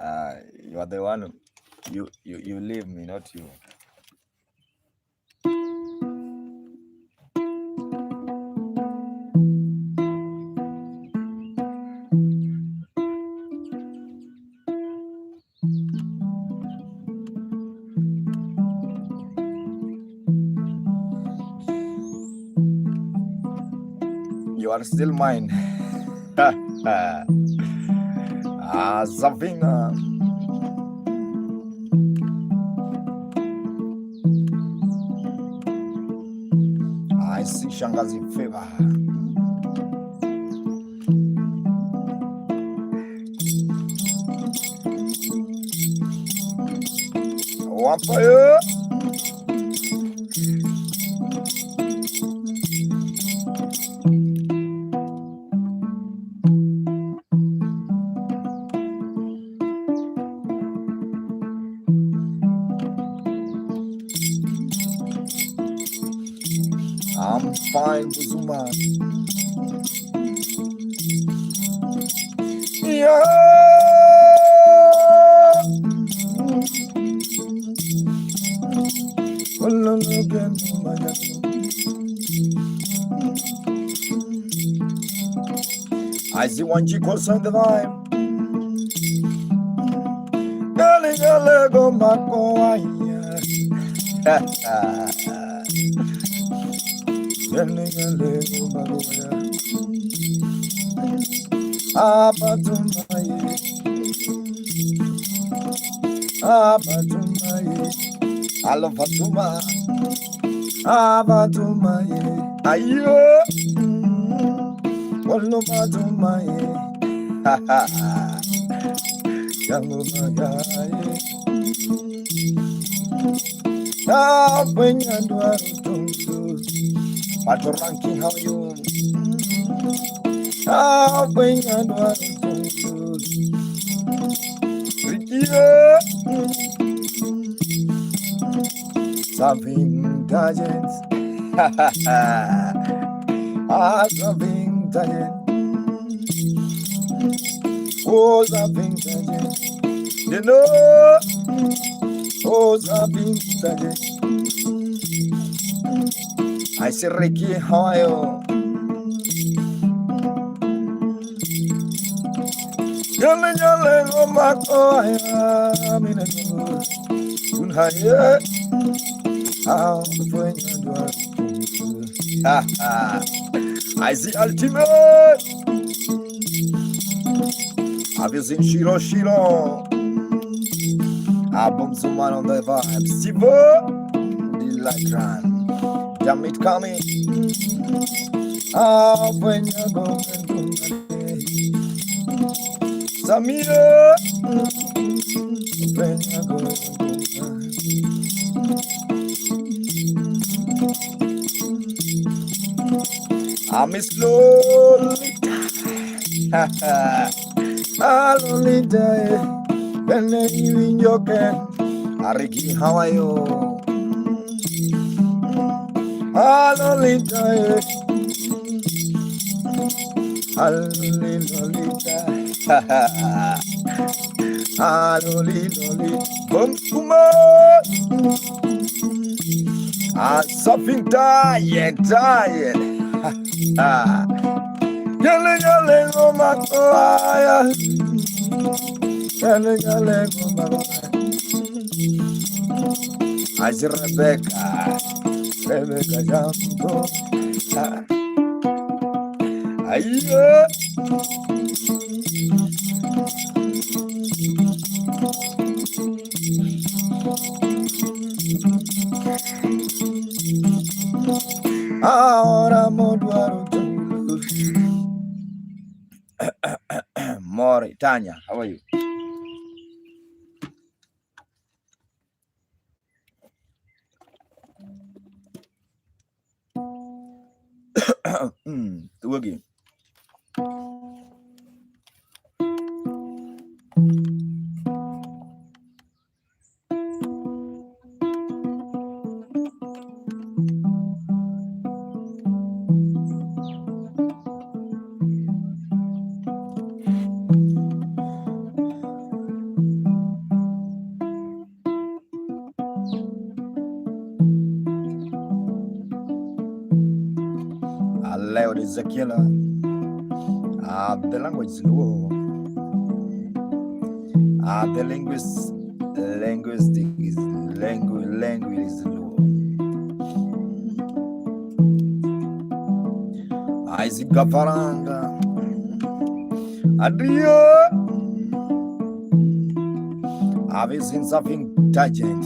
You are the one. You leave me, not you. You are still mine. Zavina. I see Shangazi favor. Wampire. I'm fine, Buzuma. Yeah. I see one chick on the vibe. Go Mako. I love Fatuma. Abatumaye. Ayo. Wallo Batumaye. Ha ha ha. Yango Magaye. When you do a but ranking how you when you do something doesn't something doesn't oh something doesn't you know oh something doesn't I say Ricky how are you Yale go Mako I mean Unhaye how when you do I see ultimate have you seen Shiro album Zuman on the vibe Sivo the light run damn it coming when you go Samira when you go I'm slowly I'll only die when you in your can Ariki how are you I'll only die I'll only die I'll only bum something tired Yale go Makoya Yale go Makoya I see Rebecca Jambo Ayo Ahora Moduaro Mori Tanya, how are you? Do again. is a killer. The language is low. The linguistic is language is low. Isaac Gafaranga. Adrio. Have you seen something tangent?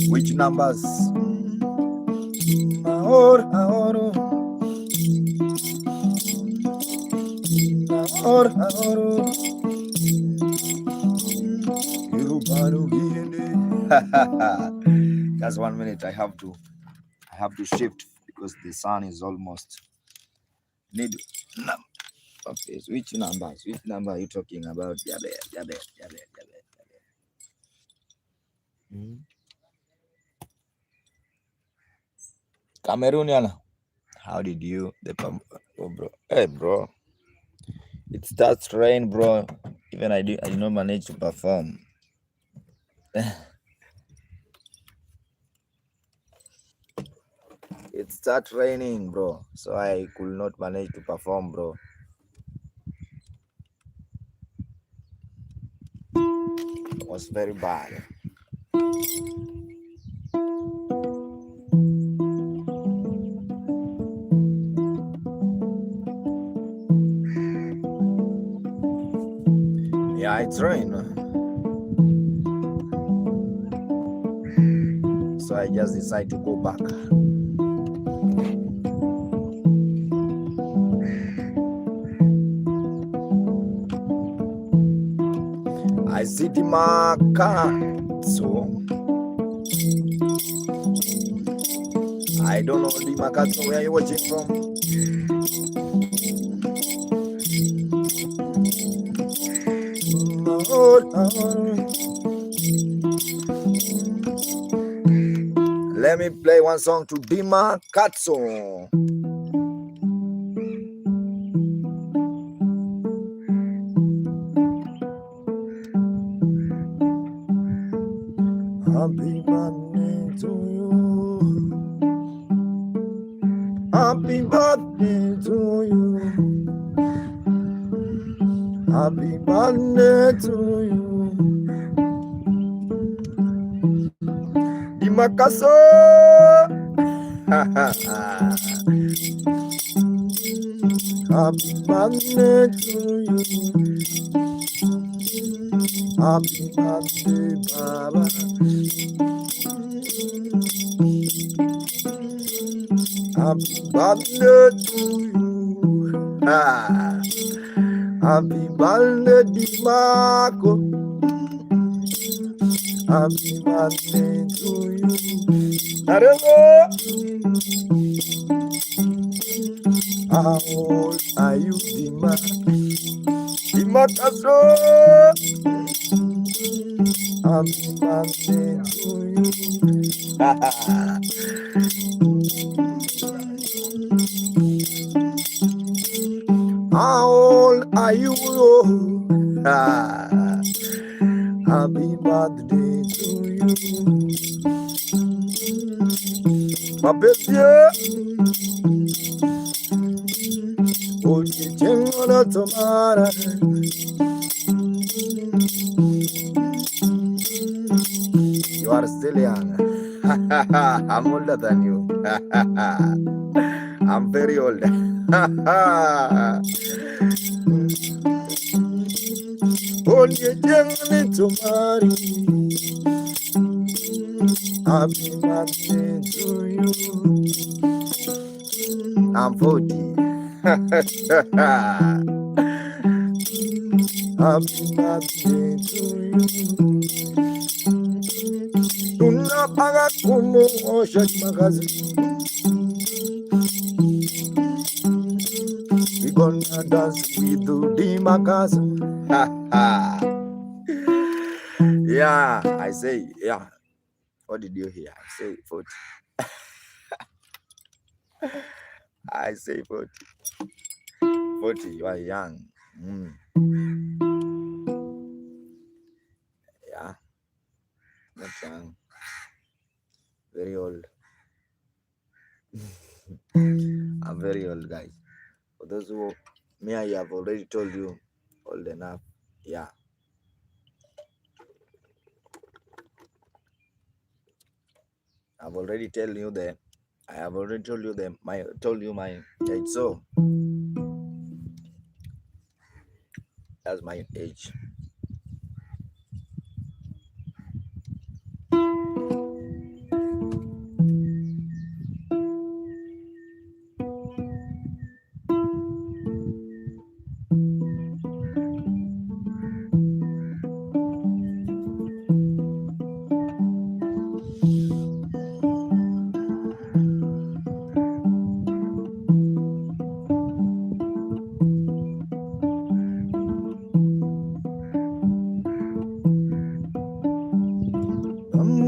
Which numbers? Just 1 minute. I have to shift because the sun is almost need. Okay, so which numbers? Which number are you talking about? Jabe. Cameroonian. How did you oh, bro? Hey, bro. It starts rain, bro. Even I did not manage to perform. It started raining, bro. So I could not manage to perform, bro. It was very bad. Yeah, it's rain. So I just decided to go back. I see the marker. So I don't know the marker. So where are you watching from? Let me play one song to Dima Katso. Happy birthday to you. Happy birthday to you. Happy birthday to you. Dima Katso. Happy birthday to you. Happy birthday, Baba. Happy birthday to you. Happy birthday, Dimarco. Happy birthday to you. Hello. How old are you, Dimarco? Happy birthday to you. How old are you? Happy birthday to you. My baby. Oh, you tomorrow. You are still young. I'm older than you. I'm very old. Oh, you tomorrow. Happy birthday to you. I'm 40. Happy birthday to you. Tunapaga kumu oshak magazi. We gonna dance with the Dimakazo. Yeah, I say, yeah. What did you hear? I say 40. I say 40. 40, you are young. Mm. Yeah, not young. Very old. I'm very old, guys. For those who, me, I have already told you, old enough. Yeah. I've already told you that. I have already told you that. Told you my age. So that's my age.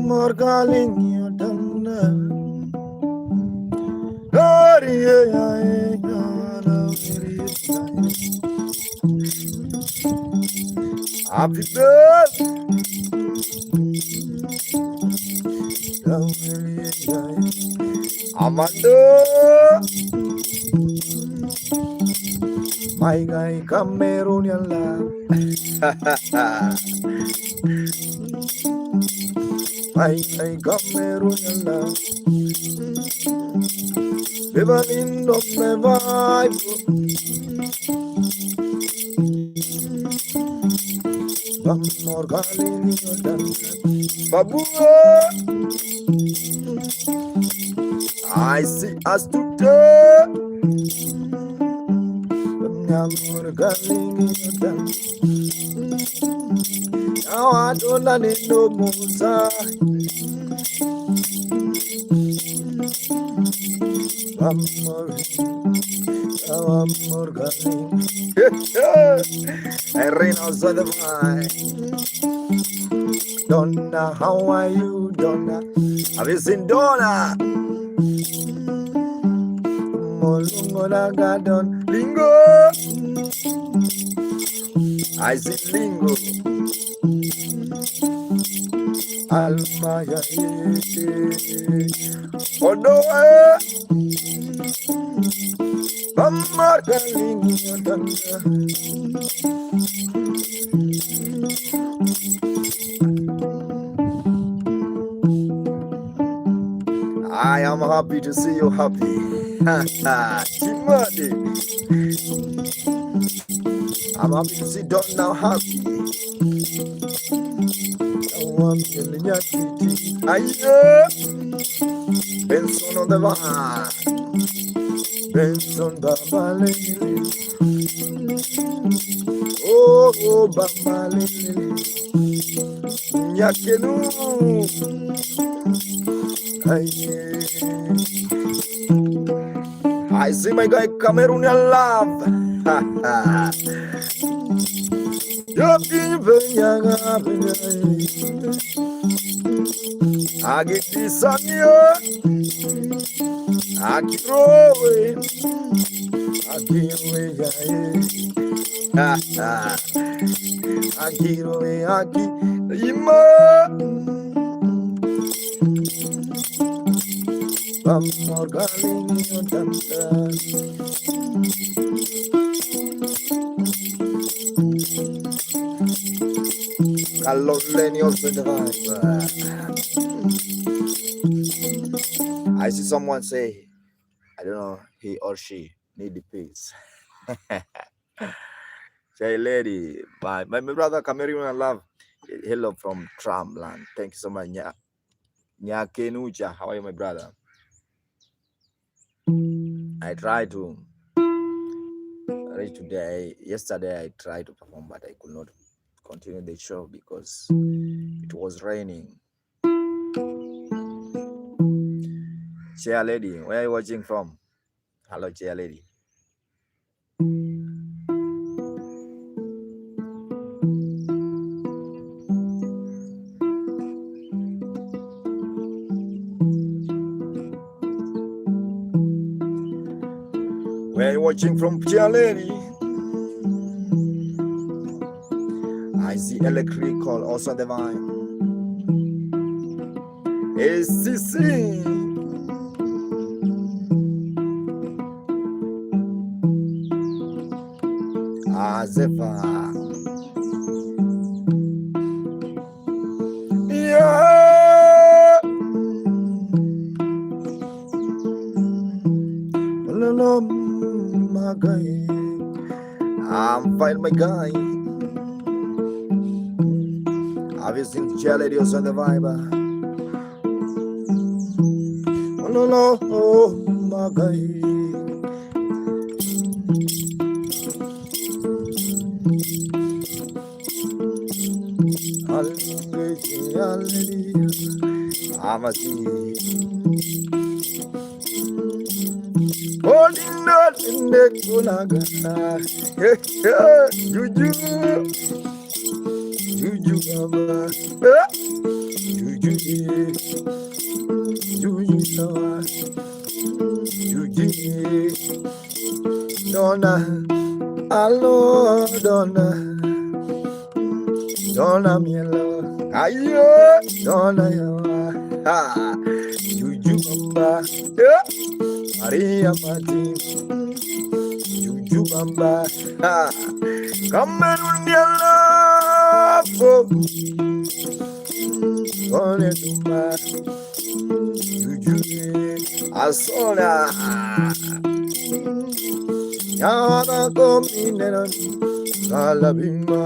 Morgaling you done. Happy birthday, Amanda. My guy Cameroonian love. My guy Cameroonian love. Bevaling of my vibe. Morgaling you done. Babu. I see us today. Morgaling you done. Now I don't need no more. I rain outside the mind. Donna, how are you, Donna? Have you seen Donna? Molungola Garden, Lingo. I see Lingo. Almaya. Oh no, Mama Lingo, Donna. I am happy to see you happy. Chimani. I'm happy to see Donna happy. Nyatiti. Benson on the line. Benson Babalele. Oh, Babalele. Nyakenu. I see my guy Cameroonian love. I get this on you. I keep rolling. I keep rolling. I keep rolling. I keep I see someone say, I don't know, he or she need the peace. Say, lady, my brother Cameroon love. Hello from Tramland. Thank you so much. Nyakenucha, how are you, my brother? I tried to reach today. Yesterday, I tried to perform, but I could not continue the show because it was raining. Chair lady, where are you watching from? Hello, chair lady. We're watching from Chialeni. I see electrical also the vine. ACC. Azefa. Yeah. Hello, my guy. I'm fine, my guy. Have you seen Celebratory on the vibe? Oh, my guy. I'm a see. Holding out in the Kunaga. Juju, Baba. Juju, Donna. Hello, Donna, Mielo. Ayo, Donna, Juju, Baba. Maria Martin, Juju Bamba, come and your love, Gone Tumba, Juju, Asona, Yama Comino, Salabima,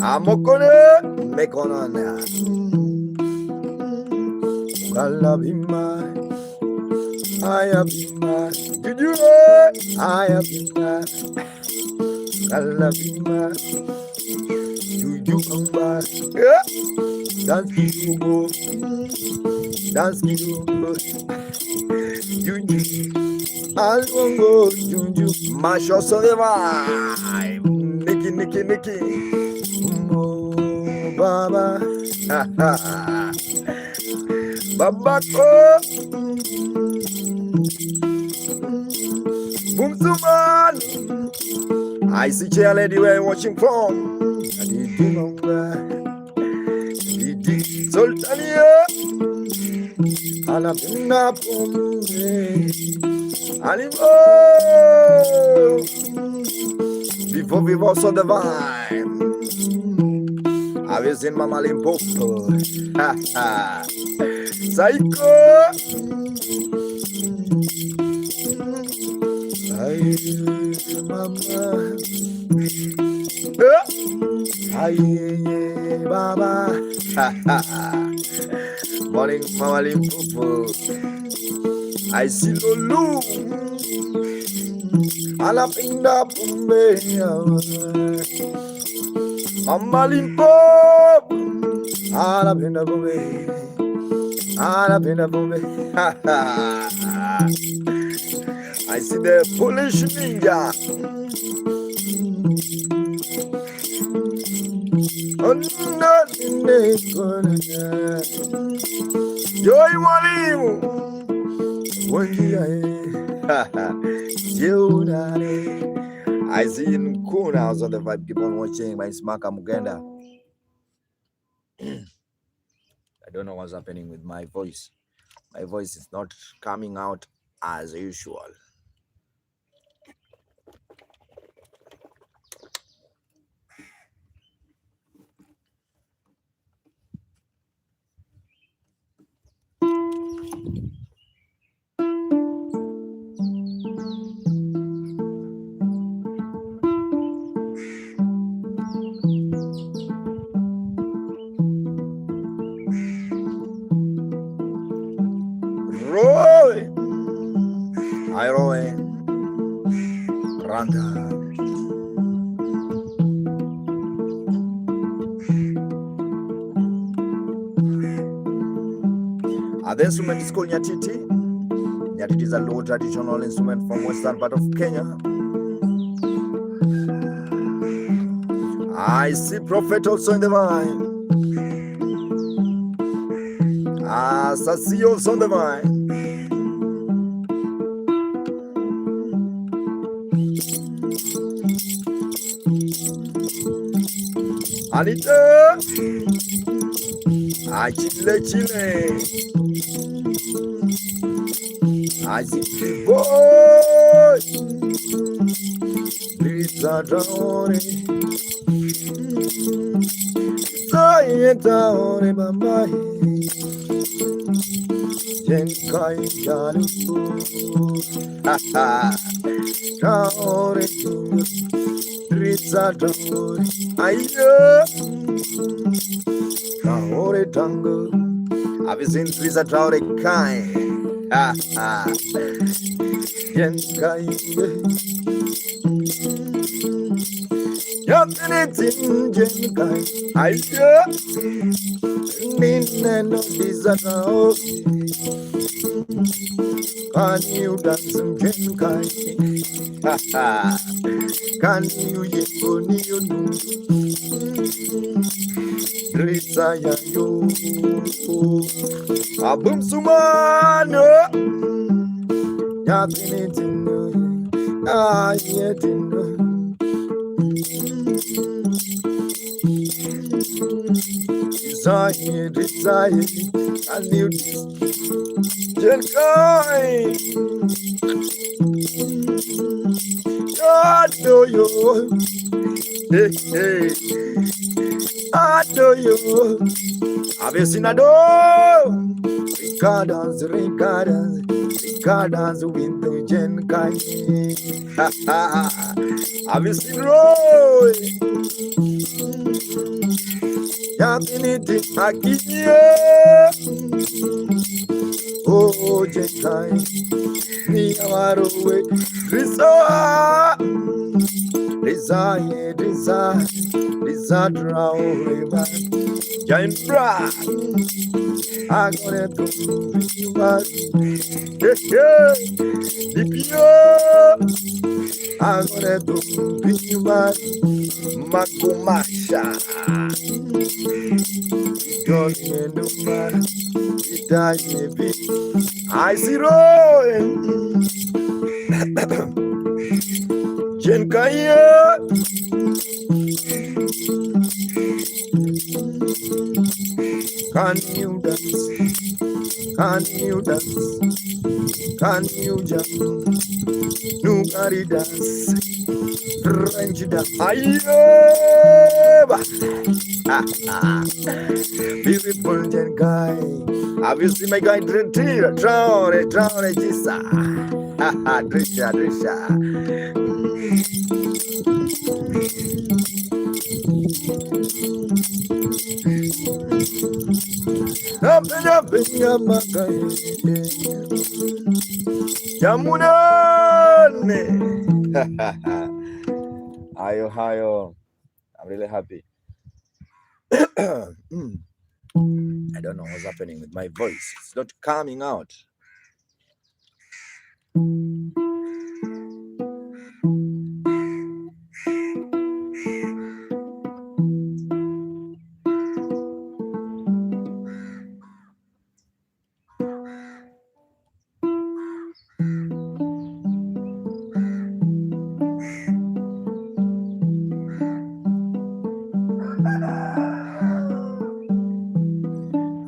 Amokone, Mekonana, Galabima. I have been mad. Did you know? I have been mad. I love you mad. You come back. Yeah. Dance you go. Dance you go. You. I'll go. You. Mash us on the vibe. Nicky. Oh, Baba. Baba. Boomsuman, I see Charlie where watching from. Sultania, Alapina Pumbe, Animo. Before we was on the vibe, I was in Mama Limpopo. Psycho. Mama, Baba, morning, Mama Limpopo. I see Lulu, Alapinda Pumbe, Mama Limpopo, Alapinda Pumbe, I see the Polish ninja. Joy Walimu. I see in Kuna on the vibe. Keep on watching my Smaka Mugenda. I don't know what's happening with my voice. My voice is not coming out as usual. Roy, hi Roy, Randa. The instrument is called Nyatiti. Nyatiti is a low traditional instrument from western part of Kenya. I see Prophet also in the vine. Sasi also on the vine. Anita, Chile, I see boy, Celebratory, Nyatiti, Mama, Jenkai Jalu, Taore, Celebratory, Ayo, Taore Tango. Have you seen Celebratory Kai? Jenkai, Nyatiti, Jenkai, Ayo, Nino Celebratory. Can you dance some Jenkai? Can you yekoni you do? Desire you. Abum sumano. Nyatiti, Nyatiti. Desire, and you Jenkai. I know you. Hey, hey. I know you. Have you seen a door? Ricardas with the Jenkai. Have you seen Roy? Nyatiti, Akiye. Oh, Jenkai. Me amarowe. Desire, Traore, Giant Bra. I got it to you, Dipio. I got it to you, Makumasha. I see Roy. Jenkaya. Can you dance? Can you dance? Can you jump? Nobody dance. French dance. Ayeba. Beautiful Jenkai. Have you seen my guy Traore, Jisa? Drisha. Up in your makai. Yamuna. Hayo. I'm really happy. I don't know what's happening with my voice. It's not coming out.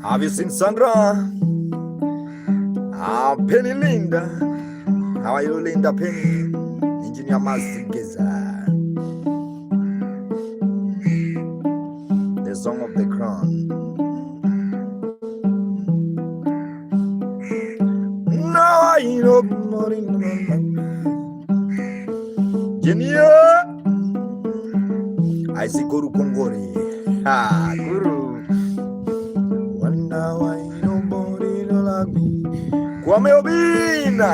Have you seen Sandra? Penny Linda. How are you, Linda Penny? Engineer Master Giza. The Song of the Crown. Now I know morning. Junior. I see Guru Kongori. Guru. Now I know nobody like me. Kwame Obina.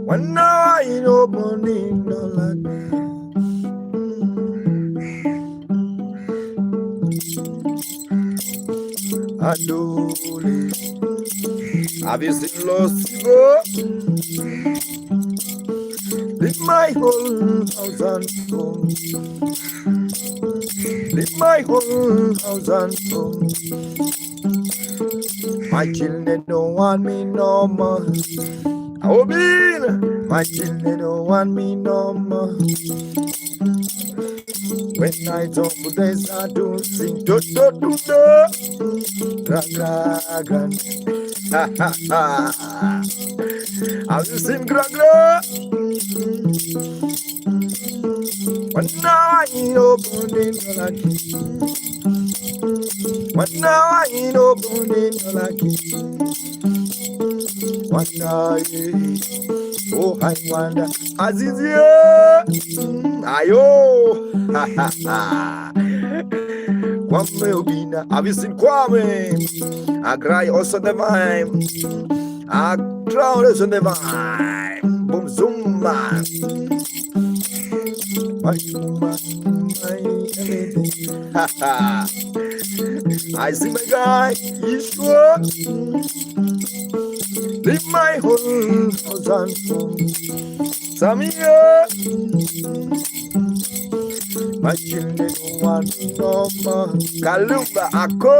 When now I know nobody like me. Adole. Have you seen Lost? Leave my whole house and home. Leave my whole house and home. My children don't want me no more. Oh, my children don't want me no more. When I talk to this, I do sing do do do do. Gra gra. Ha ha ha. Have you seen gra gra? When now I know burning like when now I know burning like one day. Oh, I wonder, Azizia, ayo, ha ha ha. Kwame Obina, have you seen Kwame? I cry also the vibe, I drown also the vibe. Boom zumba, my woman, my everything. Ha ha. I see my guy, he's sure. Leave my whole house and home. Samia, my children want no more. Kalumba ako.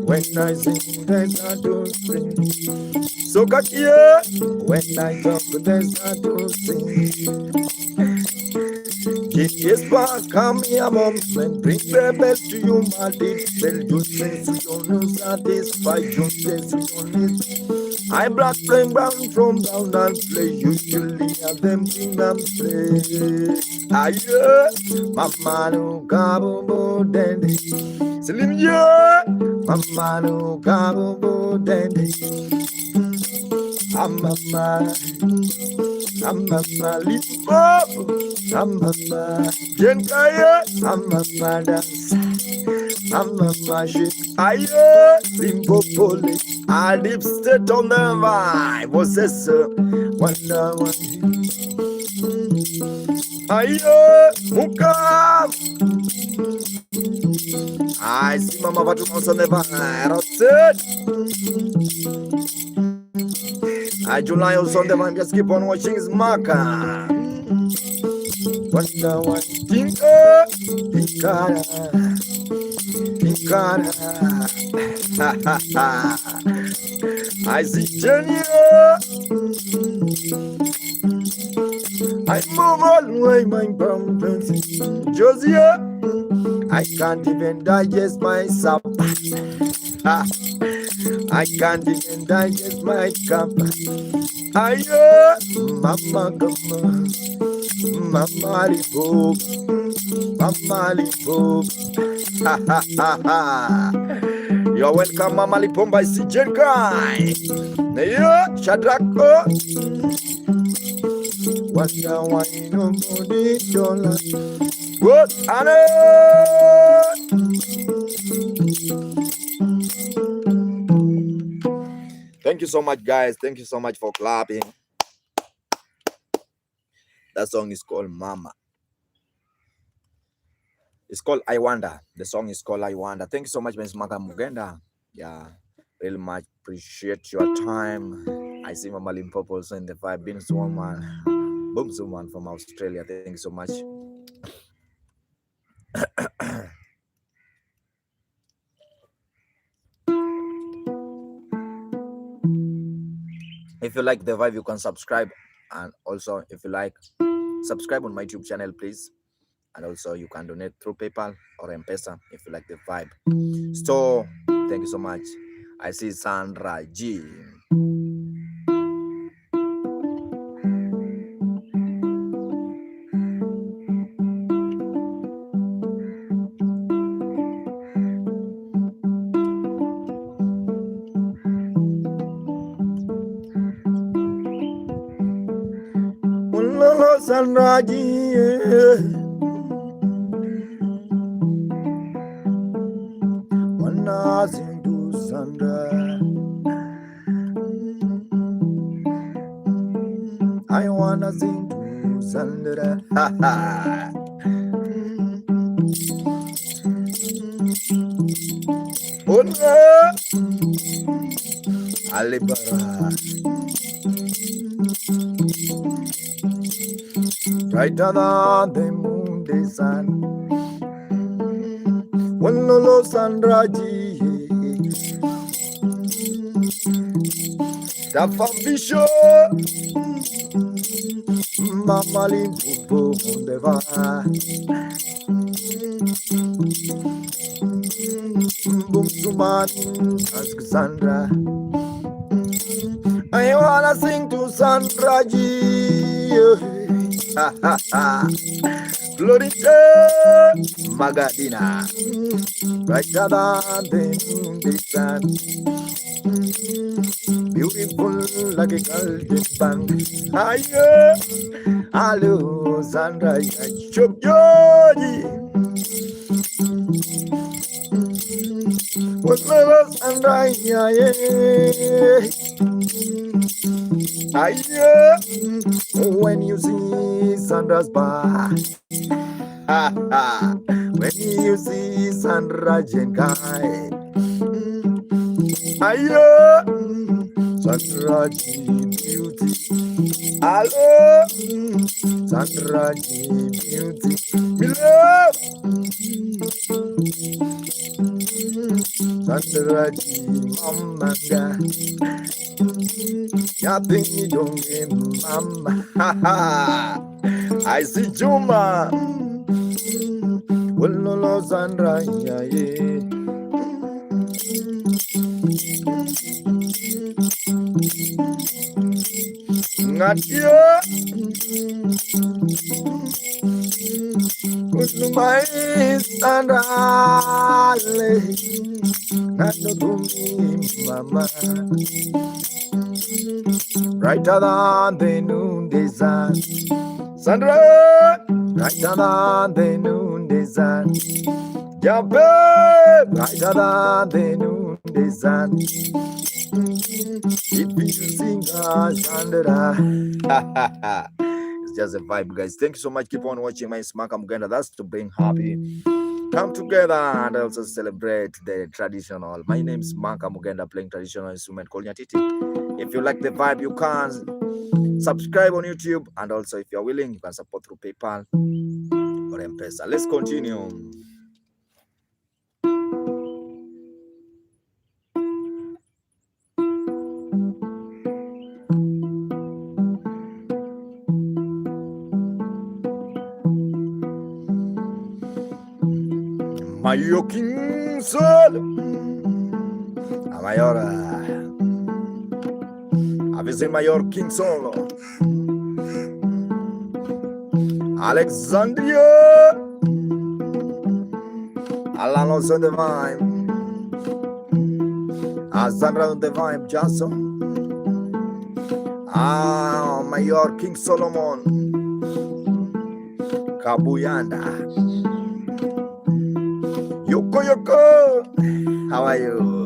When I sing, there's not to sing. So got here. When I talk, there's not to sing. Yes, but come here, mom, and bring the bell to you, my dear. Tell you things you don't know, satisfy you, things you don't need. I black them brown from down and play. Usually have them in and play. Aye, mama no gabo bo dende. Slim ya, mama no gabo bo dende. Mama. I'm a lipo, I'm a genkaya, I'm a dance, I'm a magic. Aye, limbo pole, I deep state on the vibe. What's this? Wonder one. Aye, mukam. I see Mama Batu on the vibe. I July also on the vibe. Just keep on watching his marker. Wonder one. Tinka, Tinkara, Tinkara. Ha ha ha. I see Jenny. I move all the way my problems. Josia, I can't even digest myself. I can't even digest my cup. Ayo, mama gama, mama lipo, mama lipo. Ha ha ha ha. You're welcome, Mama Lipomba. I see Jenkai. Neyo, Shadrako. Wonder why nobody don't like. Good, Anna. Thank you so much, guys. Thank you so much for clapping. That song is called Mama. It's called I Wonder. The song is called I Wonder. Thank you so much, Ms. Maka Mugenda. Yeah, really much appreciate your time. I see Mama Limpopo also in the vibe. Beans woman, Booms woman from Australia. Thank you so much. If you like the vibe, you can subscribe, and also if you like, subscribe on my YouTube channel, please. And also you can donate through PayPal or M-Pesa if you like the vibe. So thank you so much. I see Sandra G. Sandra G. Wanna sing to Sandra. I wanna sing to Sandra. Ha ha. Oh no. Alibara. Brighter than the moon, the sun. One lolo Sandra G. The foundation. Mama Limpopo Mondeva Bumsuman ask Sandra. I wanna sing to Sandra G. Ha ha ha. Glorita Magadina. Brighter than the sun. Beautiful like a golden band. Aye, hello, Sandra. Chop Georgie. What's my Sandra? Aye, when you see Sandra's bar. When you see Sandra Jenkai. Aye, Sandra beauty. Hello, Sandra beauty. Me love Sandra Mama. Nothing don't give Mama. I see Juma. Well, no, Sandra, yeah. Not you. My Sandra, not to me, Mama. Brighter than the noonday sun, Sandra. Brighter than the noonday sun, yeah, babe. Brighter than the noonday sun. If you sing, Sandra. It's just a vibe, guys. Thank you so much. Keep on watching my Smack Muganda. That's to bring happy, come together and also celebrate the traditional. My name is Manka Muganda, playing traditional instrument called Nyatiti. If you like the vibe, you can subscribe on YouTube, and also if you're willing, you can support through PayPal or M-Pesa. Let's continue. Mayor King Sol Mayor have you seen Mayor King Solo Alexandria Alanos on the vibe Azandra on the vibe Jason Mayor King Solomon Kabuyanda Yoko, how are you?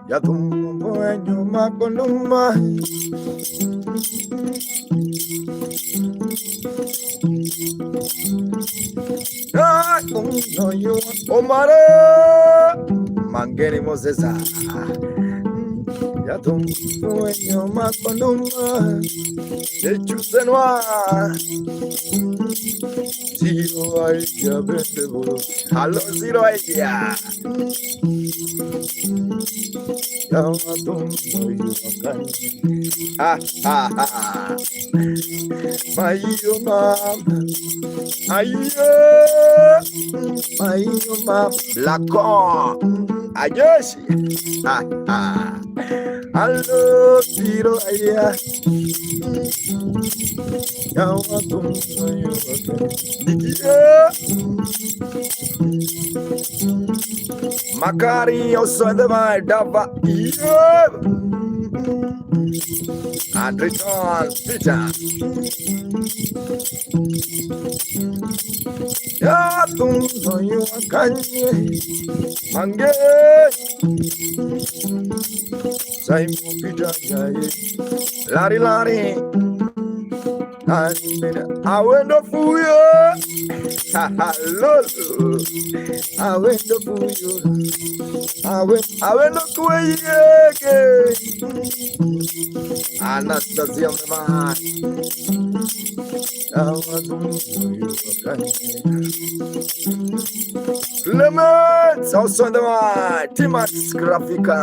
Yatumbo enyuma konuma. No yo omare mangeni mozesa. Yatumbo enyuma konuma. Echusenwa. Zero idea, bendable. Hello, zero idea. Now I don't know you again. Ha ha ha. My mom, my mom, black on. Ayoshi. Ha ha. Hello, zero idea. Now I don't know you again. Makari also the my dava. And return Peter. Ya don't know you again. Mange. Simon Peter Jay. Lari lari. I went up for you. Hello. I went up for you. I went up for you. Anastasia, man. I want to for you. Clements, also the man. Timax Graphica.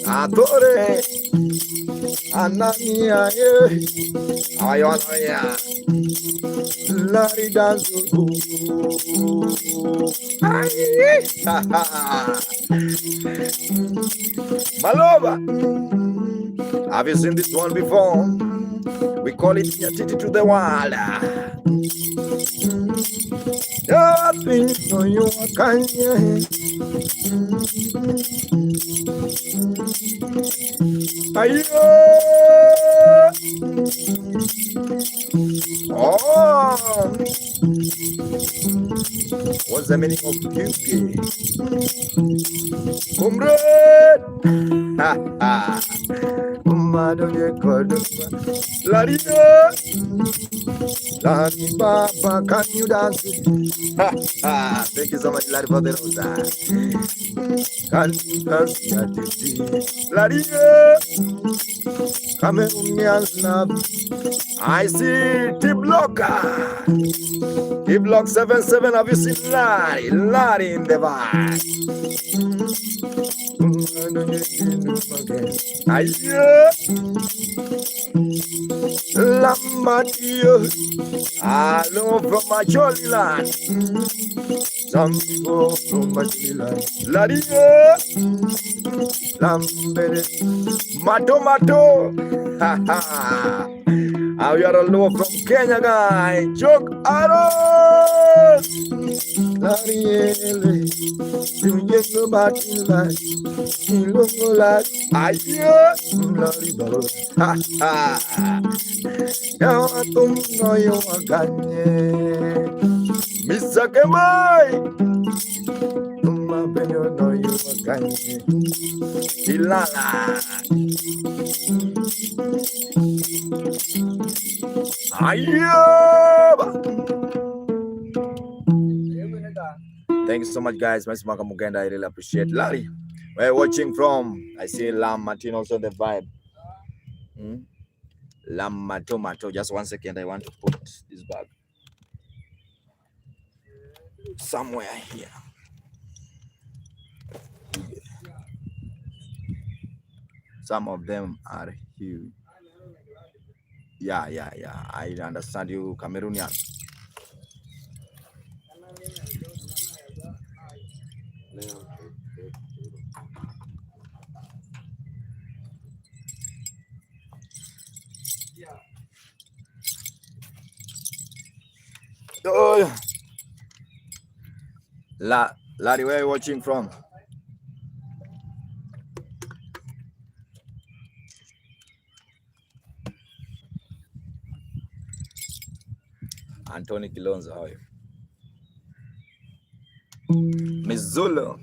Adore Anania, Ayonaya, Lari Danzo, Malova. Have you seen this one before? We call it Nyatiti to the world. Nothing for you, Kanye. Ayo. Oh. What's the meaning of beauty? Comrade. Ha ha. Madonna Cordova. Laria. Lani Baba, can you dance? Ha ha. Thank you so much, Larry, for the rosa. Can you dance? Laria. Cameroonians love. I see T-Blocker. T-Block 77. Have you seen Larry? Larry in the vibe. Aye. Lamadio. Hello from my jolly land. Some people from my jolly land. Ladia. Lambere. Mato. Ha ha. We are all from Kenya, guy. Joke Aaron. Lariele. You get no batilla. You look like Aye. Laribalo. Ha ha. Yawatum no yo aganye. Mr. Kemai. Tuma benyo no yo aganye. Ilala. Thank you so much, guys. Mas Muganda, I really appreciate. Larry, we're watching from. I see Lam Martin also the vibe. Lam Mato. Just 1 second. I want to put this bag somewhere here. Some of them are huge. Yeah. I understand you, Cameroonian. Oh, Larry, where are you watching from? Anthony Kilonzo, how are you? Miss Zulu.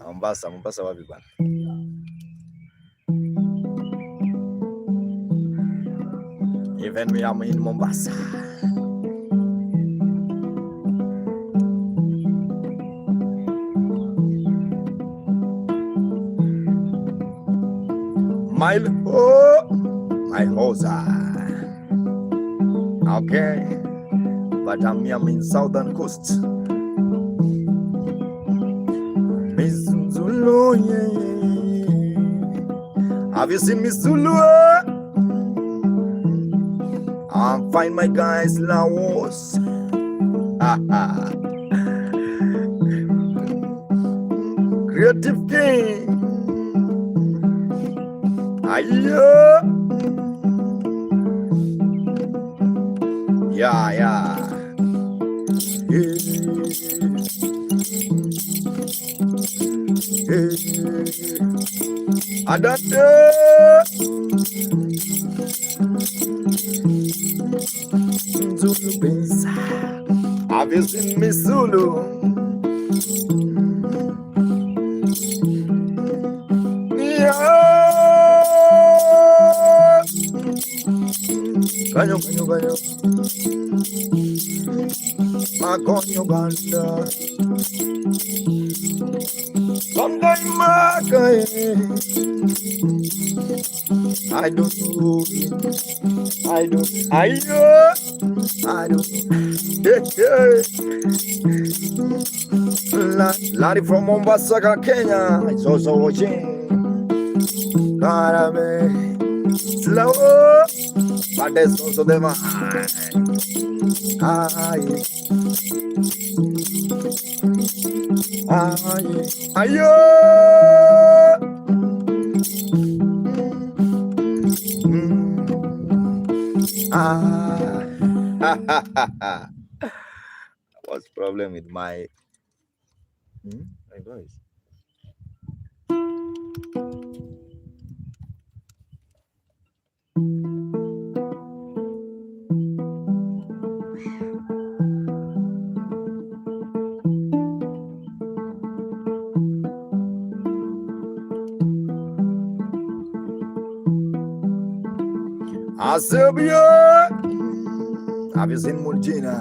Mombasa wapi bwana? Even me, I'm in Mombasa. My hosa. Okay. But I'm in southern coast. Miss Zulu, yeah. Have you seen Miss Zulu? I'll find my guys Laos. Creative King. Ayo. Yeah. Adate. Zulu Benza. Have you seen Miss Zulu? Yeah. Ganyo. Magonyo ganda. Someday Makaye. I don't know. I don't. I don't. Lari from Mombasa, Kenya. It's also watching. Karame. Slow. But there's also the man. Ayo. What's the problem with my voice? Asabia, have you seen Mujina?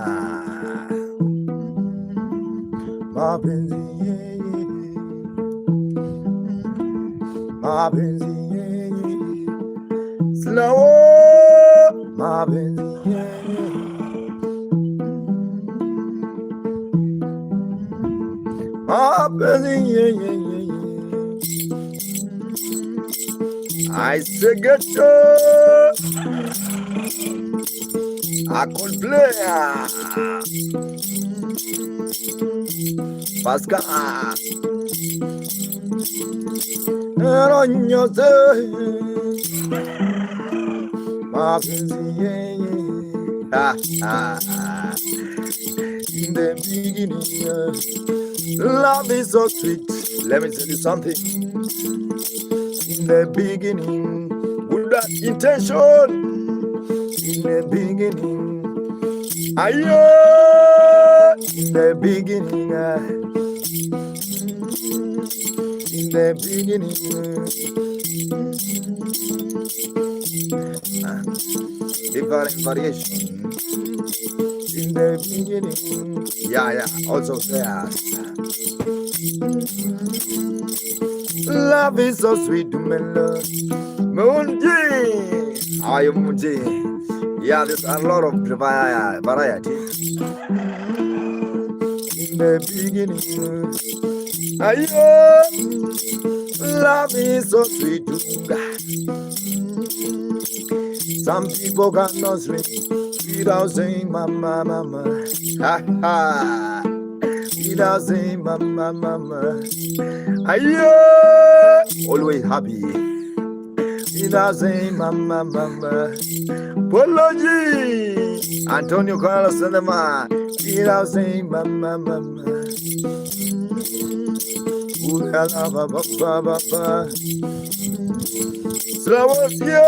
Mapenzi, slow, mapenzi, I say get I could play Pascal in the beginning, love is so sweet. Let me tell you something. In the beginning, with that intention. In the beginning, in the beginning, in the beginning, different variation. In the beginning, yeah, also there. Love is so sweet to me, love. Munji, how are you, Munji? Yeah, there's a lot of variety. In the beginning, love is so sweet to me. Some people cannot sleep without saying mama, mama. Without saying mama, mama. Always happy. Without saying mama, mama. Pology. Antonio Carlos Cinema. Without saying mama, mama. Slovakia.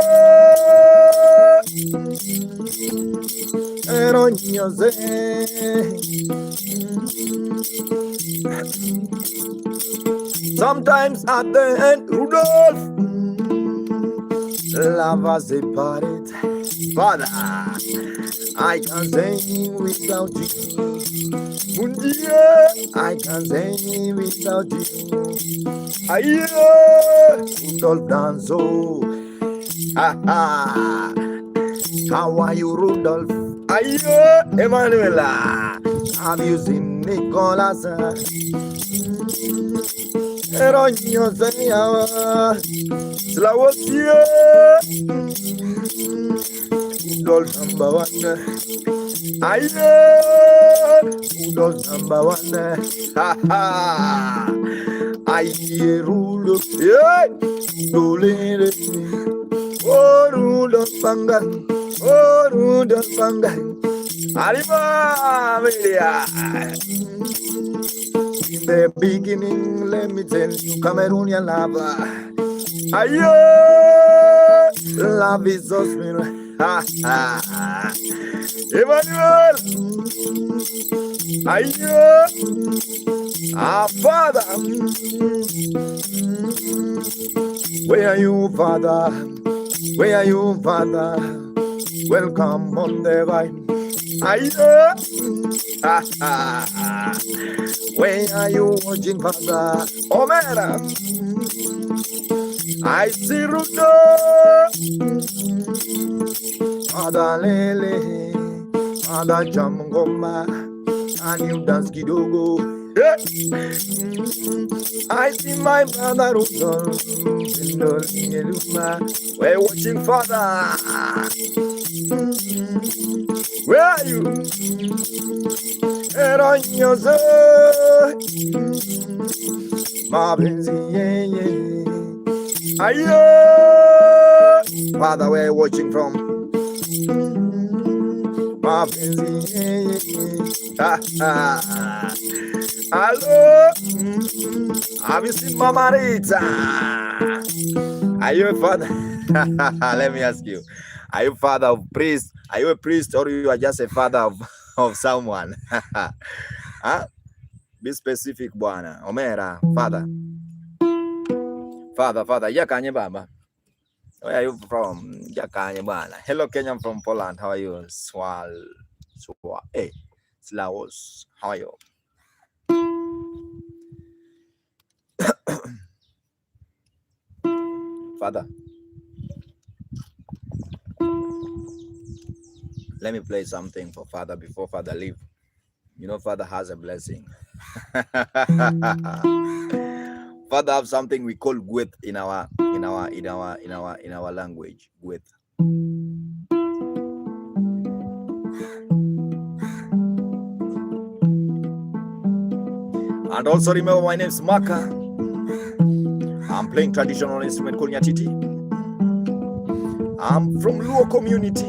Sometimes at the end, Rudolph, lovers separate. Father, I can't sing without you. Mundia, I can't sing without you. Aye, Rudolph Danzo. How are you, Rudolph? Aye, Emanuela. Have you seen Nicholas? Eronio Zaya, Slovakia, Rudolph number one. Aye, Rudolph number one. Aye, Rudolph, yeah, Rudolph. Oh, Rudolph Pangan, oh, Rudolph Pangan. Arriba, Media. In the beginning, let me tell you, Cameroonian love. Ayo, love is so sweet. Emmanuel, ayo, our Father. Where are you, Father? Where are you, Father? Welcome on the vine. Ayo. Where are you watching, Father? Omera. I see Rudo. Ada Lele. Ada Jamgoma. And you dance Kidogo. I see my brother Rudo. We're watching Father. Where are you? Eronyoso Marvin's Ayo Father, where are you watching from? Marvin's Hello. Have you seen Mama Rita? Are you a father? Let me ask you. Are you a father of priest? Are you a priest or you are just a father of someone? Huh? Be specific, Bwana. Omera, father. Father. Yakanye Baba. Where are you from? Yakanye Bwana. Hello, Kenyan from Poland. How are you? Hey, Laos. How are you? Father. Let me play something for Father before Father leave. You know, Father has a blessing. Father have something we call gweth in our language. Gweth. And also remember, my name is Maka. I'm playing traditional instrument called Nyatiti. I'm from Luo community.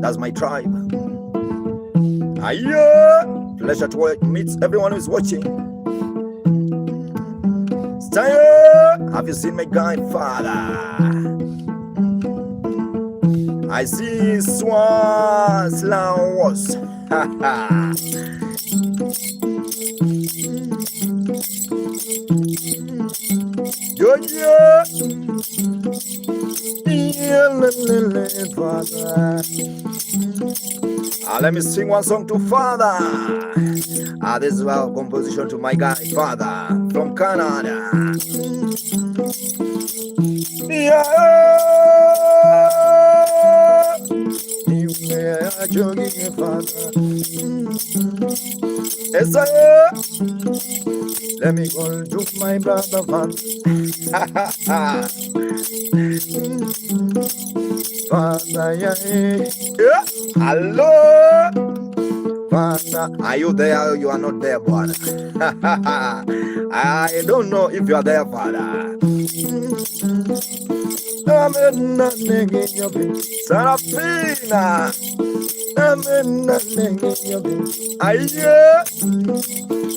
That's my tribe. Pleasure to meet everyone who's watching. Style. Have you seen my guide, Father? I see swans, Laos. Let me sing one song to Father. This is our composition to my guy, Father, from Canada. Let me go to my brother, Father. Father, yeah. Hello, Father. Are you there or you are not there, Father? I don't know if you are there, Father. Sarafina.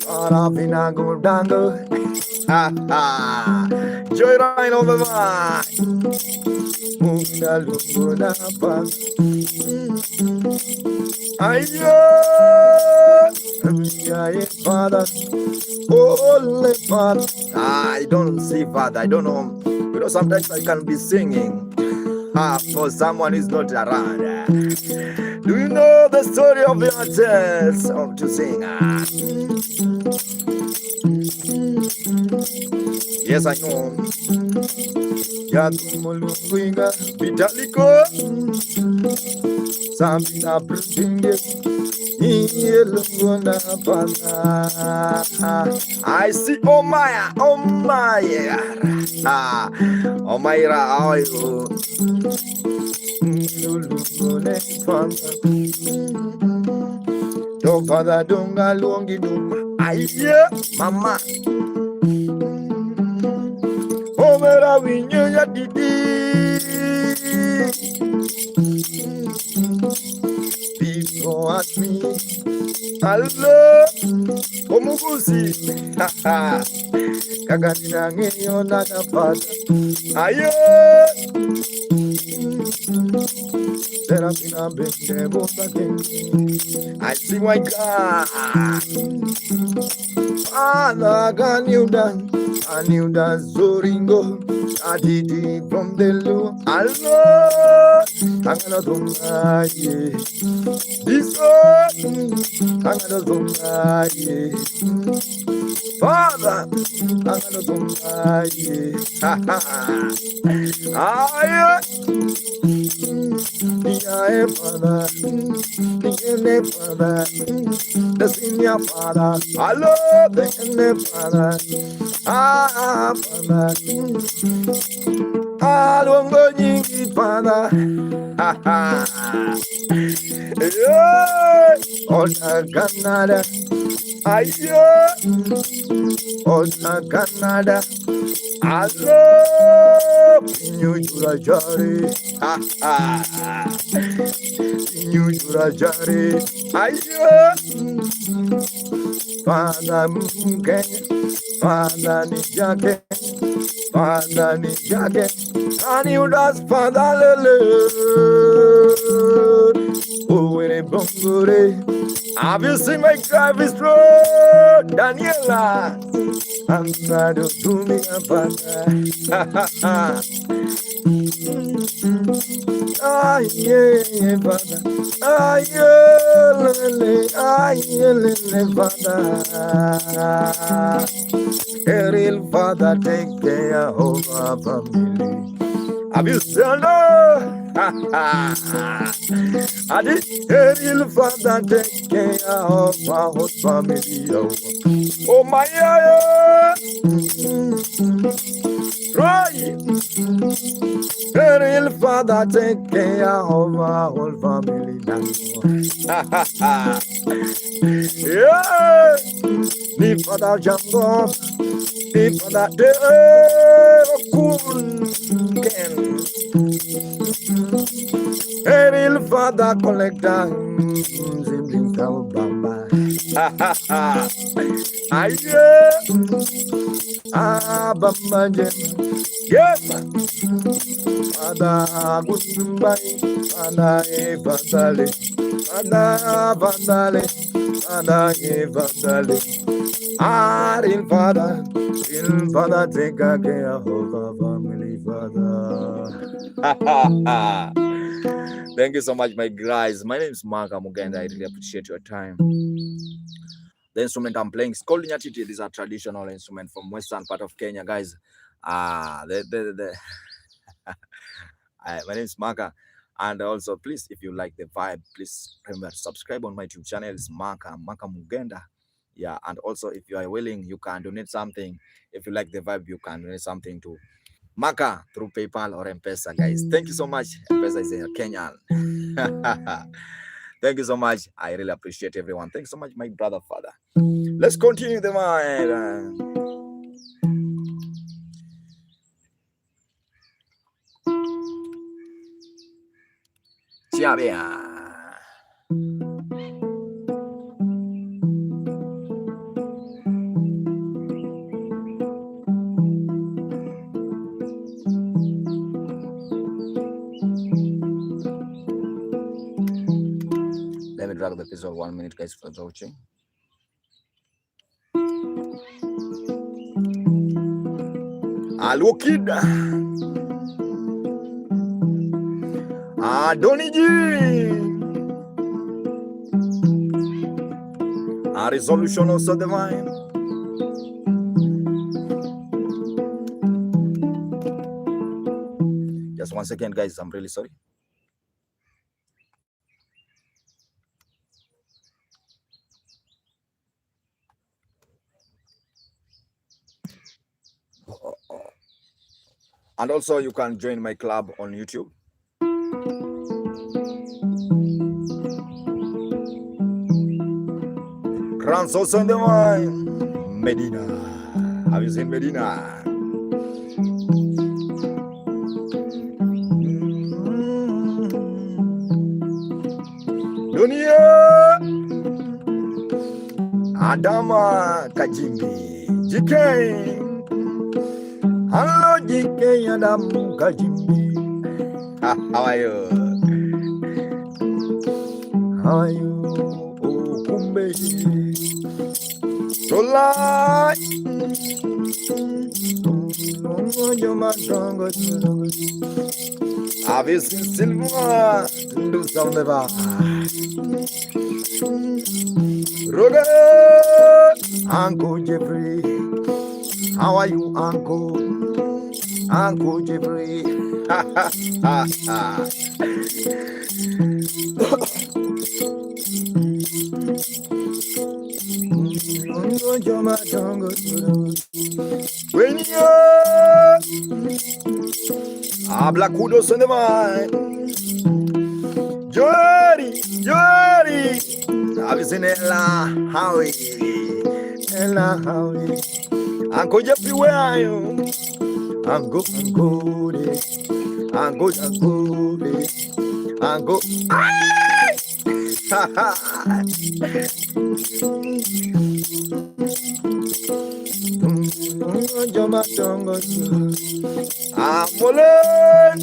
Sarafina Gordango. Joy Rhine over my Father. Holy Father. I don't see Father. I don't know. You know, sometimes I can be singing for someone who's not around. Do you know the story of the artist to sing? Yes, I know. Yatumulunguinga Vitaliko Samina Printing. I see Omaya. Omaira, how are you? Don't Father Dunga Longi Duma. Mama. Omera Winyo Nyatiti. People ask me, hello, Omugusi. Kaganina Ngiyo Nana Father. Aye. Serafina Bende Bosakin. I see my God. Father, can you dance? And you dance Zoringo. Nyatiti from the low. Hello. Angana Zumbaye. This one. Angana Zumbaye. Father, I'm gonna do my yeah, Father, Father, the senior Father, I love the Father, Father, I don't go Father, yeah, on Canada, yeah, on Canada. I love New Jurajari. New Jurajari. Ayo, Father Mugen, Father Nijake, Father Nijake, and you does Father Lele. Oh, when it bungure, have you seen my driver's road, Daniela? I'm not doing a Father. Ah, yeah, Father. Ah, yeah, Father. A real Father, take care of our family. Have you seen I did a real Father, take care of our whole family. Oh, my, yeah. Right. A real Father, take care of our whole family now. Yeah, the Father Jango, the Father Kun, a real Father collector, Zimbing Bamba. Aye, Bamba, yes. Father, goodbye. Father, Evandale. Father, Vandale. Father, Evandale. Real Father, take care of our family, Father. Thank you so much, my guys. My name is Mark Mugenda. I really appreciate your time. The instrument I'm playing is called Nyatiti. This is a traditional instrument from western part of Kenya, guys. My name is Maka, and also please, if you like the vibe, please remember to subscribe on my YouTube channel. It's Maka Mugenda. Yeah, and also if you are willing, you can donate something. If you like the vibe, you can donate something to Maka through PayPal or M-Pesa, guys. Thank you so much. M-Pesa is a Kenyan. Thank you so much. I really appreciate everyone. Thanks so much, my brother, father. Let's continue the mind. Let me drag the episode 1 minute, guys, for watching. Alô, Kida. Doni G. A resolution also divine. Just 1 second, guys. I'm really sorry. And also, you can join my club on YouTube. Crowns also in the wine. Medina. Have you seen Medina? Dunia. Adama Kajimbi. JK. Hello, JK Adam Kajimbi. How are you? How are you? Oh, Kumbe. Sola. Have you seen Silva? Do some never. Roger, Uncle Jeffrey. How are you, Uncle? Uncle Jeffrey. Ha ha ha ha. When you habla kudos on the mind. Jory, Jory. Have you seen Ella Howie? Ella Howie. Uncle Jeffrey, where are you? Uncle, Uncle, Uncle, Uncle, Uncle. Ha ha. Amolen,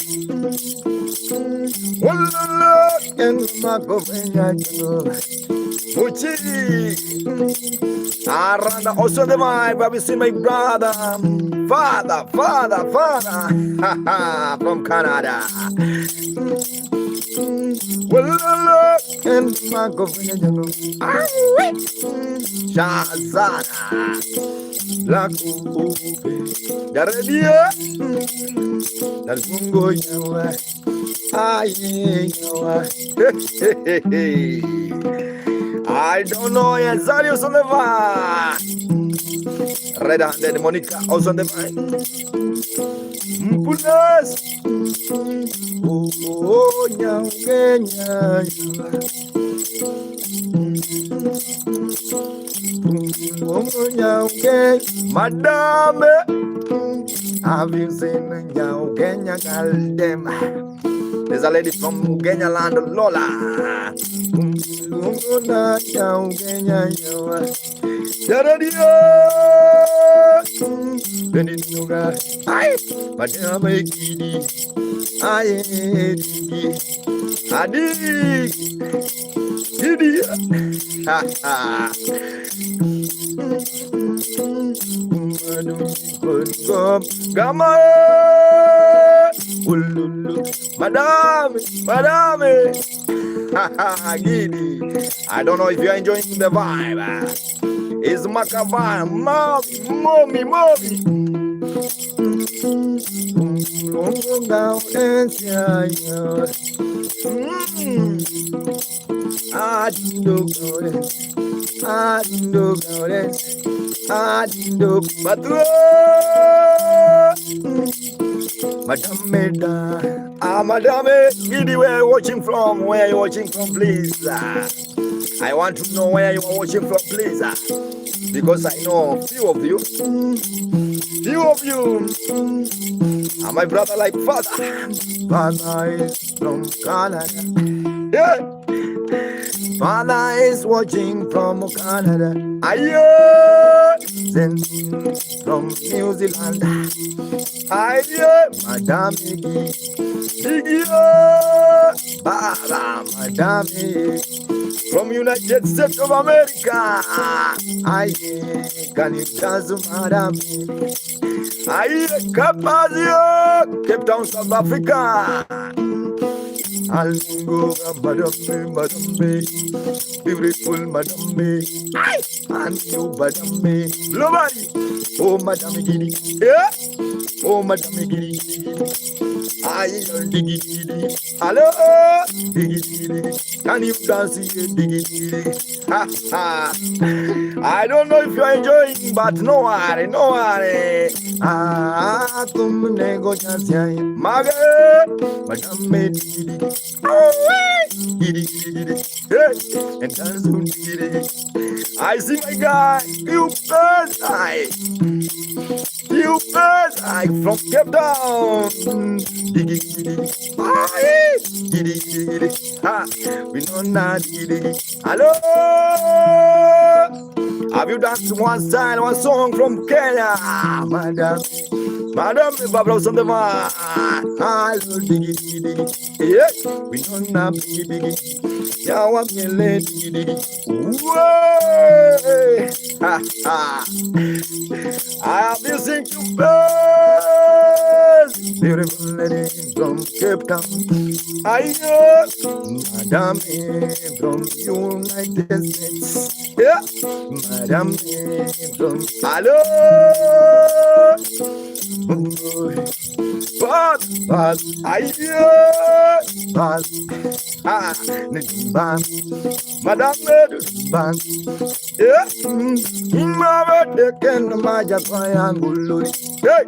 and Macovena, Muchi, Aranda, also the my baby, see my brother, father, from Canada. And Macovena, Shazana, Laku, Daradia, Dalfungo, I don't know. Zarius on the van. Red-handed Monica also on the van. Mpunas. Oh, Madame, have you seen Kenya Galdem? There's a lady from Kenya land, Lola. Madame, Giddy. I don't know if you're enjoying the vibe. It's Macavine, mommy. Madame, Giddy, where are you watching from? Where are you watching from, please? I want to know where you are watching from, please. Because I know few of you are my brother like father. Father is from Canada. Yeah. Father is watching from Canada. Aye, from New Zealand. Aye, Madame Iggy, Madame from United States of America. Aye, can you dance, Madame? Aye, Capazio, Cape Town, South Africa. Alungo, Madame, beautiful Madame, and you, Madame, nobody. Oh, Madame Giddy, yeah. Oh, Madame Giddy, I am Diggy. Hello, Diggy. Can you dance here, Diggy? Ha ha. I don't know if you're enjoying, but no worry. Tum nego chasya, Margaret, Madame Giddy. Giddy. Hey, and dance on Giddy. I see my guy, you first, I from Cape Town. Diggy. Ha, we know not Diggy. Hello, have you danced one style, one song from Kenya, Madam? Madam, Babros on the man. Hello, Diggy. Yeah, we know not Diggy. Now I'm your lady. Whoa, ha ha. I have been singing to birds. beautiful lady from Cape Town. I Madame from United States. Yeah, Madame from Hello. But I but Madame Ban. Yeah, Mama taken my Japayangulu. Hey,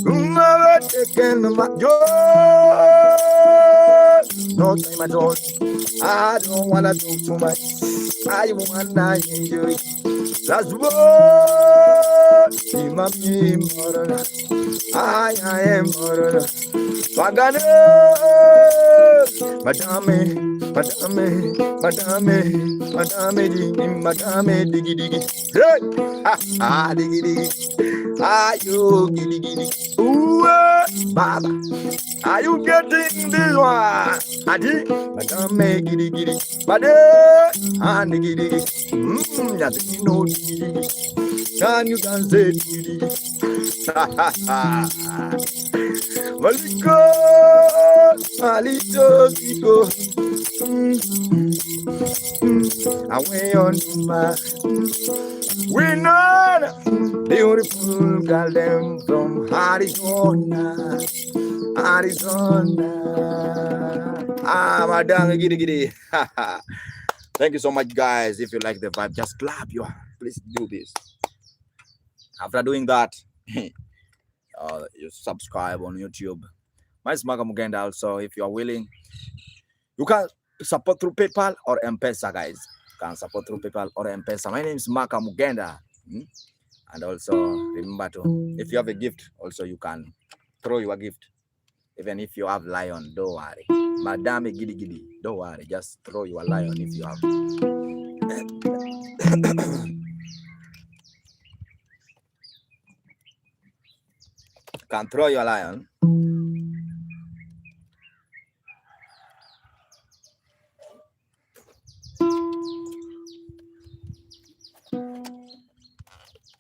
Mama taken my joy. No time at all. I don't wanna do too much. I wanna enjoy. That's what Imam Morana. I am Morana. Pagane, madame, digi digi, hey, digi digi, ayo, gidi gidi, ooh, baba, are you getting this one? Adi, madame, gidi gidi, bade, digi digi, nothing no digi digi, can you dance it, digi digi, ha ha ha. Maliko, Malito, Kiko, away on my winner, beautiful girl them from Arizona, Arizona. Madam, giddy giddy. Thank you so much, guys. If you like the vibe, just clap your. Please do this. After doing that. You subscribe on YouTube. My name is Maka Mugenda. Also, if you are willing, you can support through PayPal or M-Pesa, guys. You can support through PayPal or M-Pesa. My name is Maka Mugenda. And also, remember to, if you have a gift, also you can throw your gift. Even if you have lion, don't worry. Madame Gidi Gidi, don't worry. Just throw your lion if you have. Can throw your lion.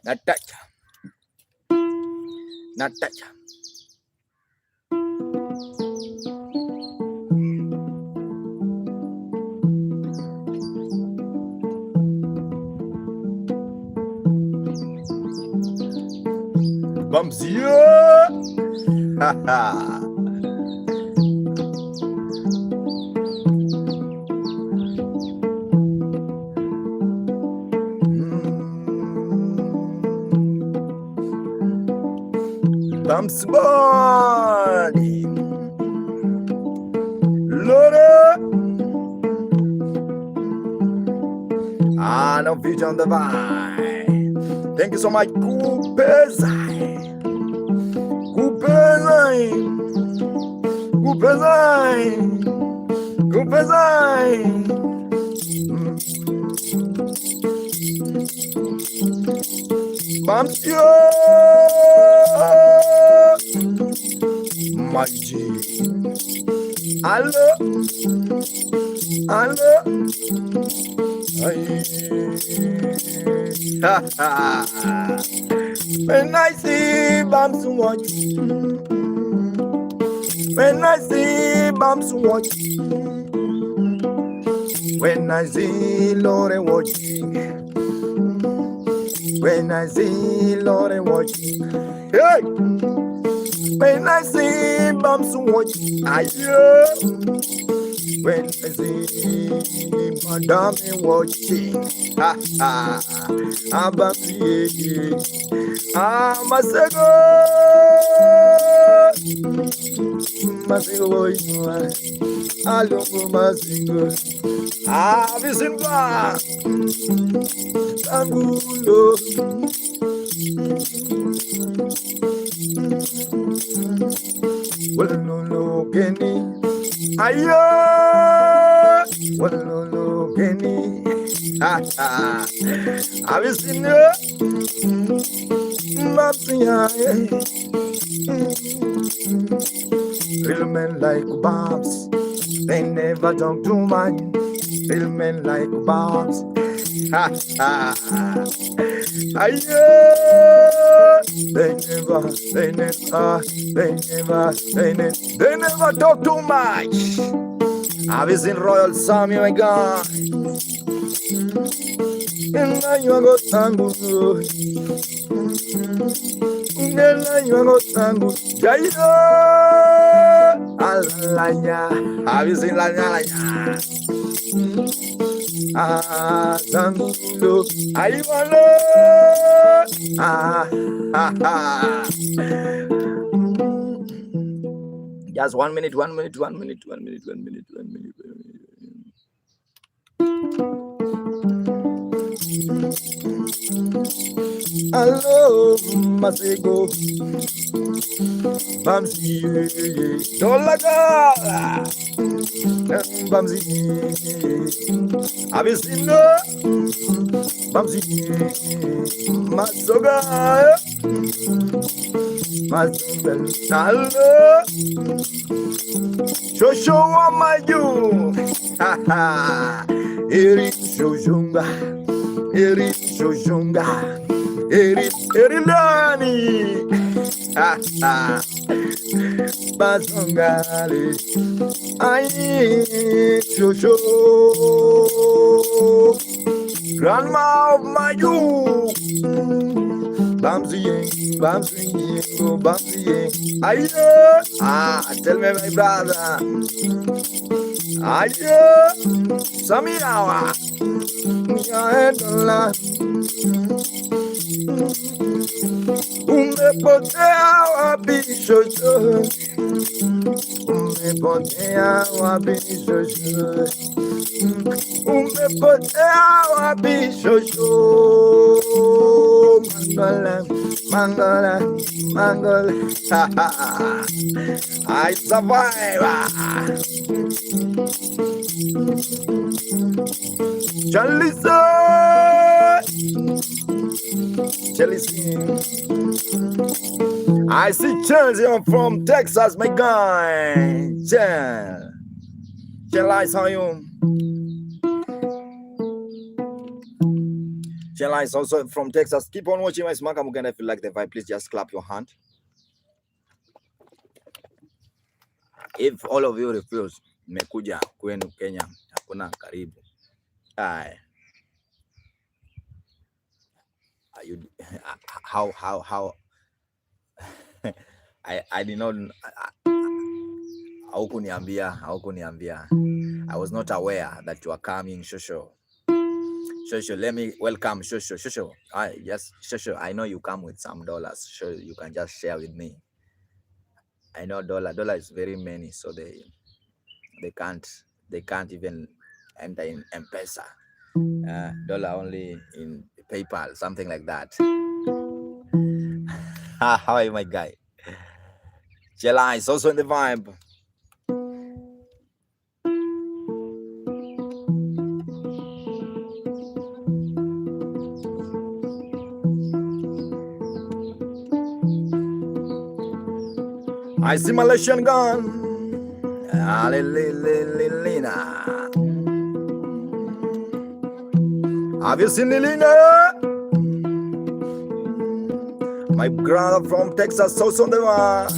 Not touch. Not touch. Bumps you. Ha ha. Bumps body. Lord. No feature on the vibe. Thank you so much, Coopers. Bumps you, my G. Hello. When I see Bumps watch, when I see Bumps watch, when I see Lore watching, when I see Lore watching, hey, when I see Bumps watching, I hear, when I see Madame watching, ha ha, I'm a Masigo boy, alongo masigo. Visimba, angulo. Walolo Kenny, ayo. Walolo Kenny, ha ha. Visimba, masiya. Real men like bombs, they never talk too much. Real men like bombs. Ha ha ha. Ayo. They never talk too much. I was in Royal Sammy, my God. And now you go tango. Nela you tango. Jayo. Alanya. I was in Lanya. Tango. I Just 1 minute. Hello, Masego. Bamsi, Dolaga. Bamsi, Abisino. Bamsi, Masoga. Hello. Shosho Wamaju. Eri Shoshunga. Eri Shoshunga. Eri Lani. Basongale. Aye, Shosho. Grandma of Maju. Bamsi, aye. Tell me, my brother. Aye, Samiawa. Yaedola. Umepotea wapi shosho? Umepotea wapi shosho? Umepotea wapi shosho? Mangola. I survive. Chelsea. I see Chelsea from Texas, my guy. Chelsea, how you? Chelsea is also from Texas. Keep on watching my smack. I'm gonna feel like the vibe. Please just clap your hand. If all of you refuse, mekuja kwenu Kenya, hakuna karibu. Aye. You how I did not haukuniambia. I was not aware that you are coming. Shosho, let me welcome Shosho. Shosho, I know you come with some dollars. Sure, you can just share with me. I know dollar is very many, so they can't even enter in M-Pesa. Dollar only in PayPal, something like that. How are you, my guy? Jela is also in the vibe. I see Malaysian gun. Lina. Have you seen Lina? My brother from Texas, also on the one.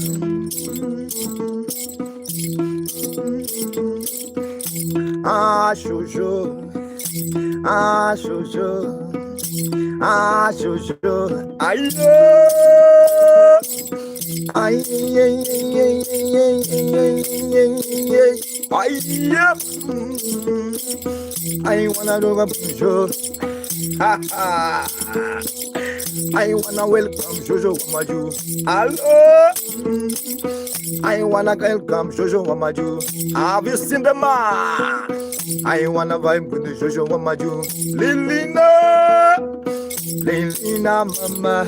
Shosho. I wanna do a show. I wanna welcome Jojo Wamaju. Hello. I wanna welcome Jojo Wamaju. Have you seen the man? I wanna vibe with the Jojo Wamaju. Lilina mama.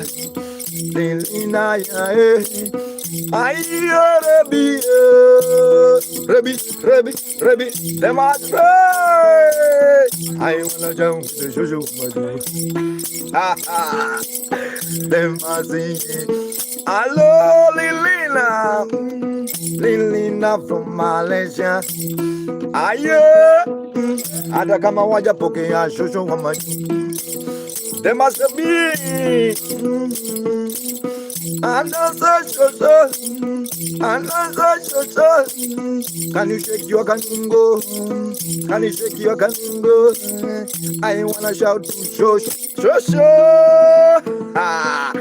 Lilina ya Rebi, them are try. I wanna jump with the Jojo Wamaju. Them are singing. Hello, Lilina from Malaysia. Aye, hata kama waja pokea Jojo Wamaju. They must have baby. And so. And so. Can you shake your kanungo? Can you shake your kanungo? I wanna shout to show. Ah,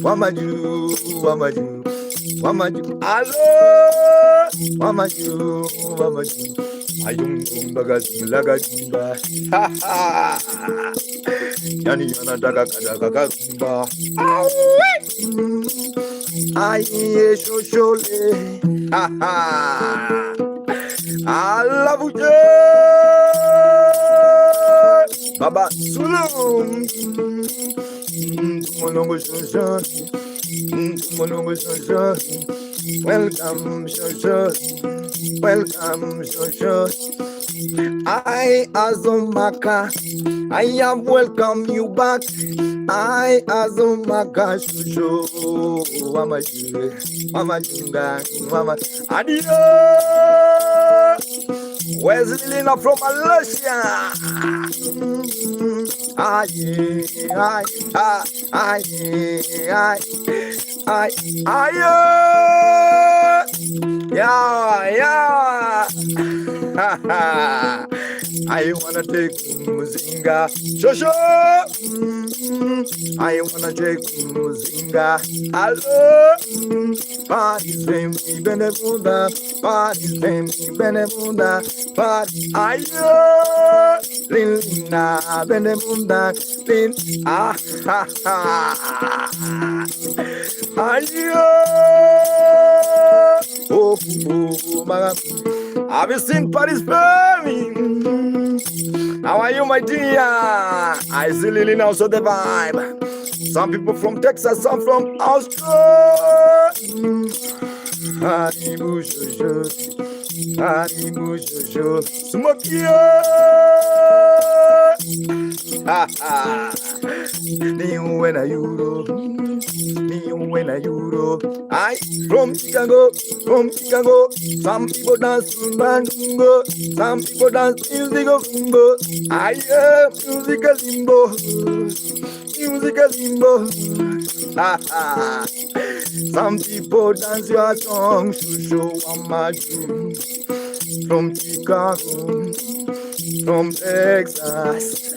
Wamaju. Hello, Wamaju. Ayung baga jimba. Ha ha. Yani yana daga kumba. Aye shoshole. Ha ha. I love you, Baba Sulum. Monongo shosho. Welcome, shosho. I Azumaka, I have welcomed you back. I Azumaka Shusho, Mama Junga, Mama Adio. Where's Lina from Malaysia? Yeah. I wanna take Muzinga, Shosho. I wanna take Muzinga. Hello, party's family Benefunda, party's family Benefunda, party. Ayo, Lina Benefunda, Lin. Ayo. Oh, my. Have you seen Paris Burning? How are you, my dear? I see Lily now, so the vibe. Some people from Texas, some from Australia. Haribu shosho, smoke you. New when a euro. I from Chicago. Some people dance bango, some people dance music of limbo. I am musical limbo. Some people dance your song, Shusho Amaju. From Chicago, from Texas.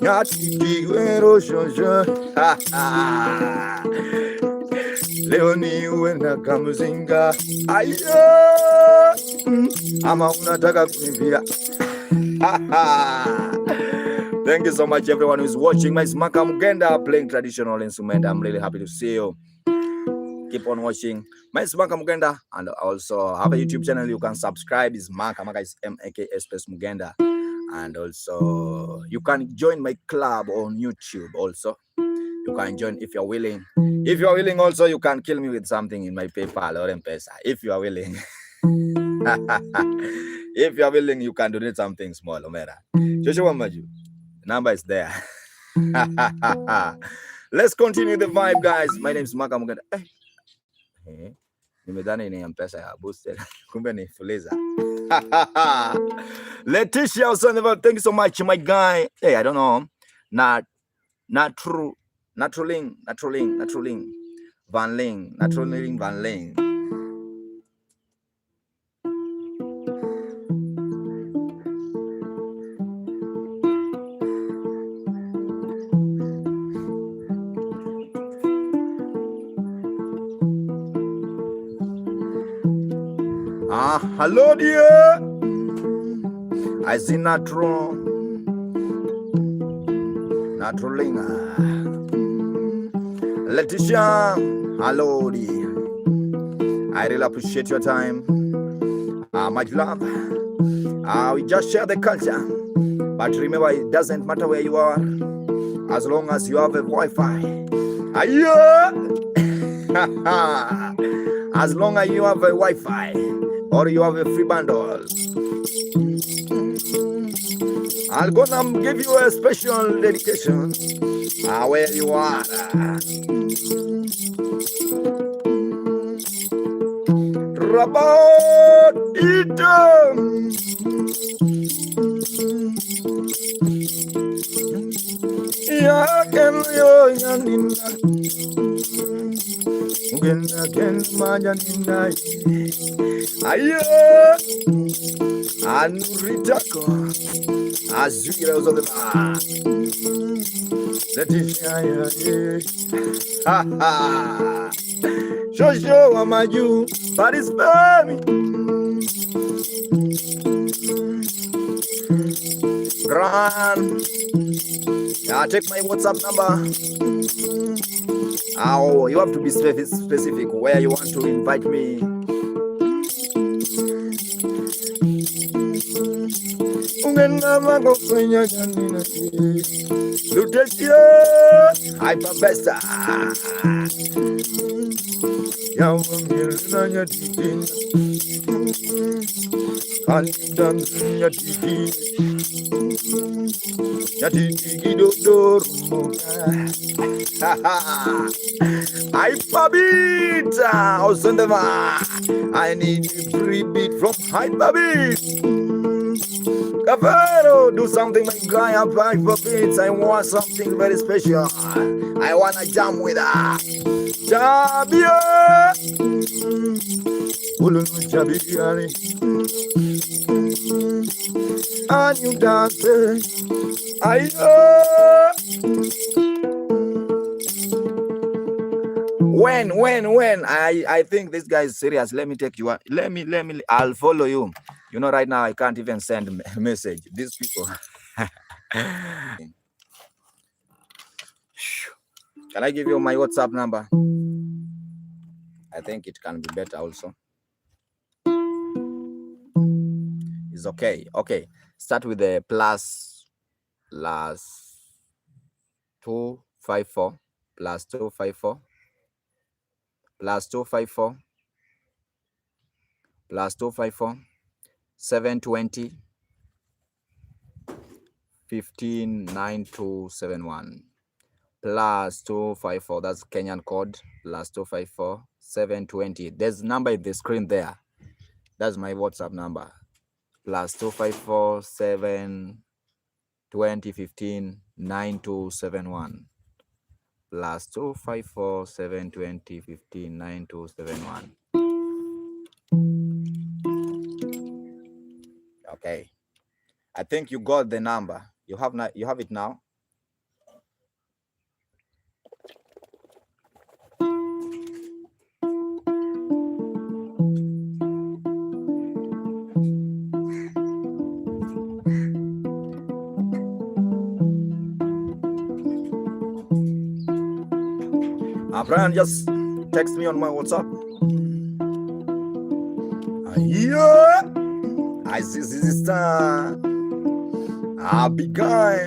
Nyatiti Shosho. Leoni wena kamuzinga. Ama unataka kuimbia. Thank you so much everyone who's watching my Smaka Mugenda playing traditional instrument. I'm really happy to see you. Keep on watching my Smaka Mugenda, and also have a YouTube channel you can subscribe. Is Maka is MAKA space Mugenda, and also you can join my club on YouTube. Also you can join if you're willing. If you're willing, also you can kill me with something in my PayPal or M-Pesa. If you are willing. If you are willing, you can donate something small. Omera. Joshua Maju. Number is there. Let's continue the vibe, guys. My name is Maka Muganda. Nimedhani ni M-Pesa ya boosted. Kumbe ni Fuliza. Letitia also never. Thank you so much, my guy. Hey, I don't know. Natruling. Van Ling. Hello dear. I see Natruling. Letitia, hello dear. I really appreciate your time. Much love. We just share the culture. But remember, it doesn't matter where you are, as long as you have a Wi-Fi. As long as you have a Wi-Fi or you have a free bundle, I'm gonna give you a special dedication where you are. Rabat Eaton. Ya ken yo yanina. Ugenda ken majanina. Ayo. Anuritako. Azira uzolema. Letitia ya. Ha ha. Jojo amaju. Paris baby. Run. Take my WhatsApp number. Oh, you have to be specific where you want to invite me. Hyperbesta. Hyperbita. I need a free beat from Hyperbit. Cavero, do something, my guy. I'm back for beats. I want something very special. I wanna jam with her. Jabia. Jabia. And you dance. I know. When I think this guy is serious. Let me take you. Let me. I'll follow you. You know, right now I can't even send a message. These people. Can I give you my WhatsApp number? I think it can be better also. It's okay. Okay. Start with the plus 254 plus 254 plus 254 plus 254 720 159271 plus 254. That's Kenyan code. Plus 254 720. There's a number in the screen there. That's my WhatsApp number. Plus 254 720 159271. Plus 254 720 159271. Okay, I think you got the number. You have it now. Brian, just text me on my WhatsApp. Yeah, I see this star. Big guy.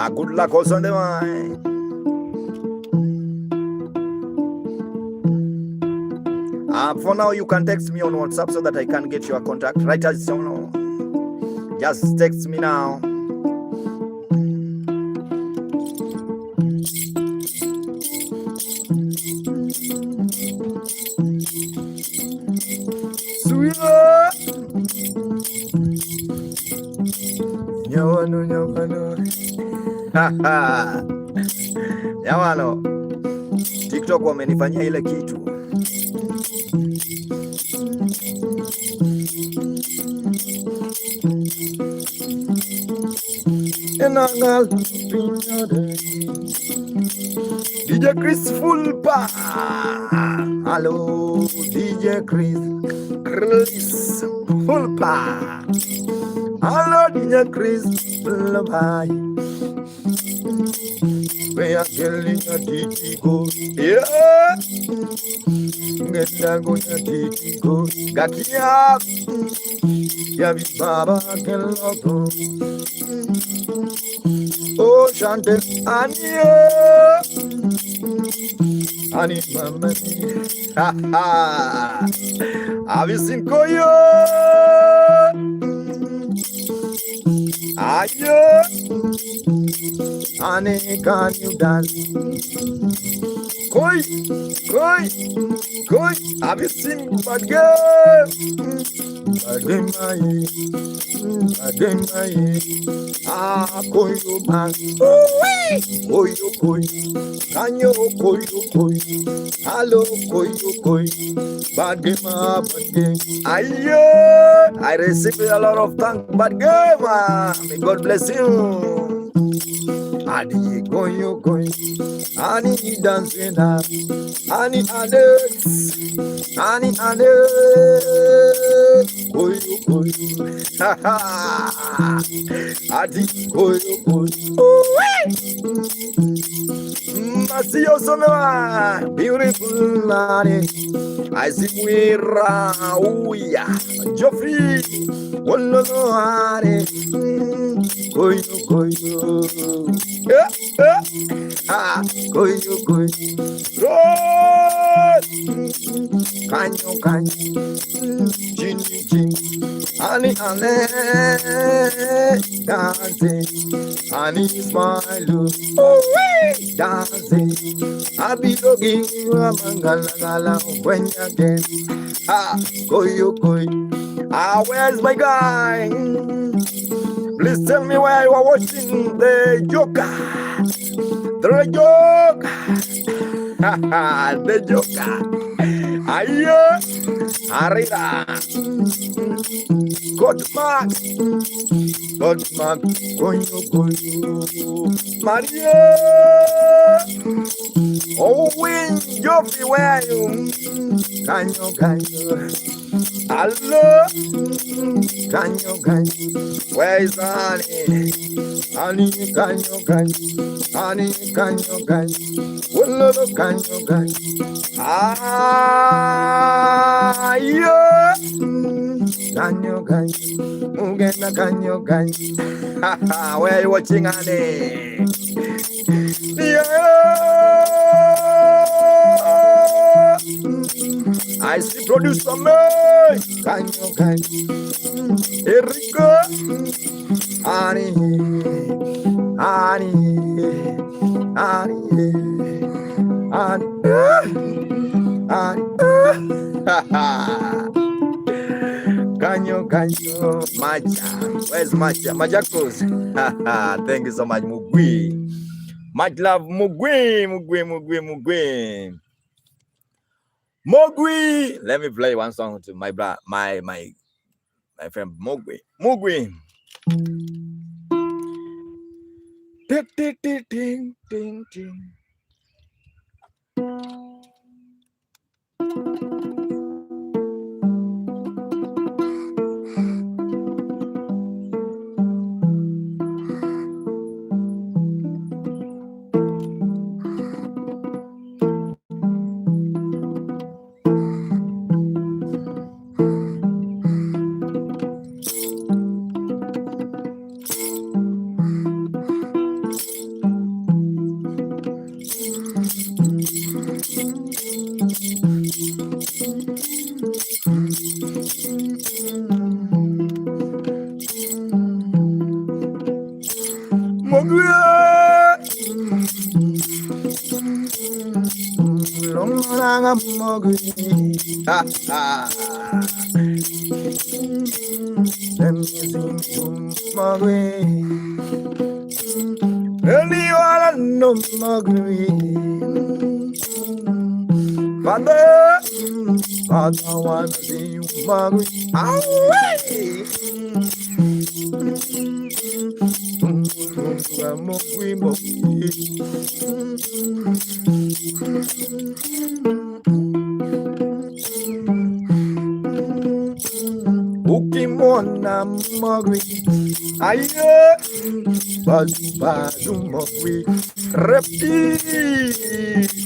Good luck also on the mind. For now, you can text me on WhatsApp so that I can get your contact. Right as you know. Just text me now. Yawano TikTok wamenifanyia ile kitu. DJ Chris full pa. Hello DJ Chris full pa. Hello DJ Chris full pa. Where Nyatiti go? Yeah. Ngenda go Nyatiti go. Gakia. Yabi Baba Keloto. Oh Shante Ania. Ani mama. Ha ha. Avisin koyo. Ayo. Honey, can you dance? Koi, koi, koi. Have you seen bad girl? Again, koyo man, koyo koyo, kanyo koyo koyo, hello koyo koyo, bad game, bad game. Ayo, I received a lot of thanks, bad game. May God bless you. Adi koyo koyo, ani dancing now, ani Alex, ani Alex, koyo koyo, ha ha. Adi koyo koyo. I see you so beautiful money. I see we rauya. Joffrey, one hare. Koyo koyo. Koyo koyo. Roll. Kanyo kanyo. Chin chin. Honey, honey, dancing, honey, smile, dancing. I be looking mangala when you get koyo koyo. Where's my guy? Please tell me where you are watching the Joker. The Joker. The Joker. Ayo, Arira. God man, koyo koyo, Maria. Oh, when you be where you, kanyo kanyo, hello, kanyo kanyo, where is honey? Honey kanyo kanyo, honey kanyo kanyo, ullo kanyo kanyo, yeah. Kanyo kanyo, mugenda kanyo kanyo. Where are you watching, honey? Yeah. I see producer man. Kanyo kanyo. Erika. Honey, honey, honey, honey. Kanyo, kanyo, Maja. Where's Maja? Maja Cruz. Thank you so much, Mugwi. Much love, Mugwi, Mugwi, Mugwi, Mugwi. Mugwi. Let me play one song to my friend Mugwi. Mugwi. Ting, ting, ting, ting, ting, ting. Ukimona magwi aye bazu magwi repi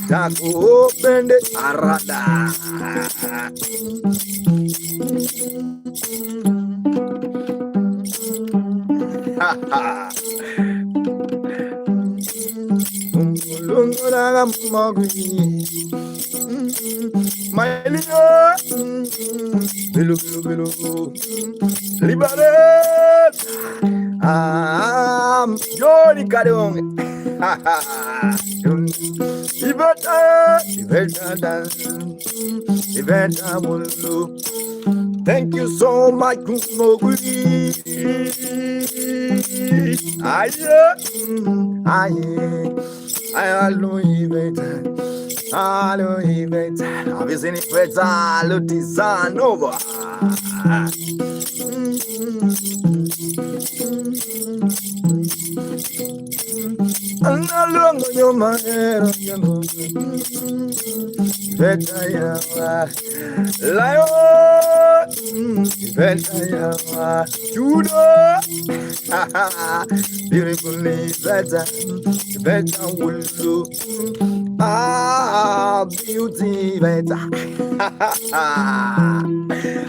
tako bende arada Lungura magwi my little Bilu, liberate. Johnny Kadung. Thank you so much, Kumoguri. I Avizini Preta Lutizanova. Analongo nyoma ero Betaya Layo Betaya Judo Beautifully better Better Wulu beauty better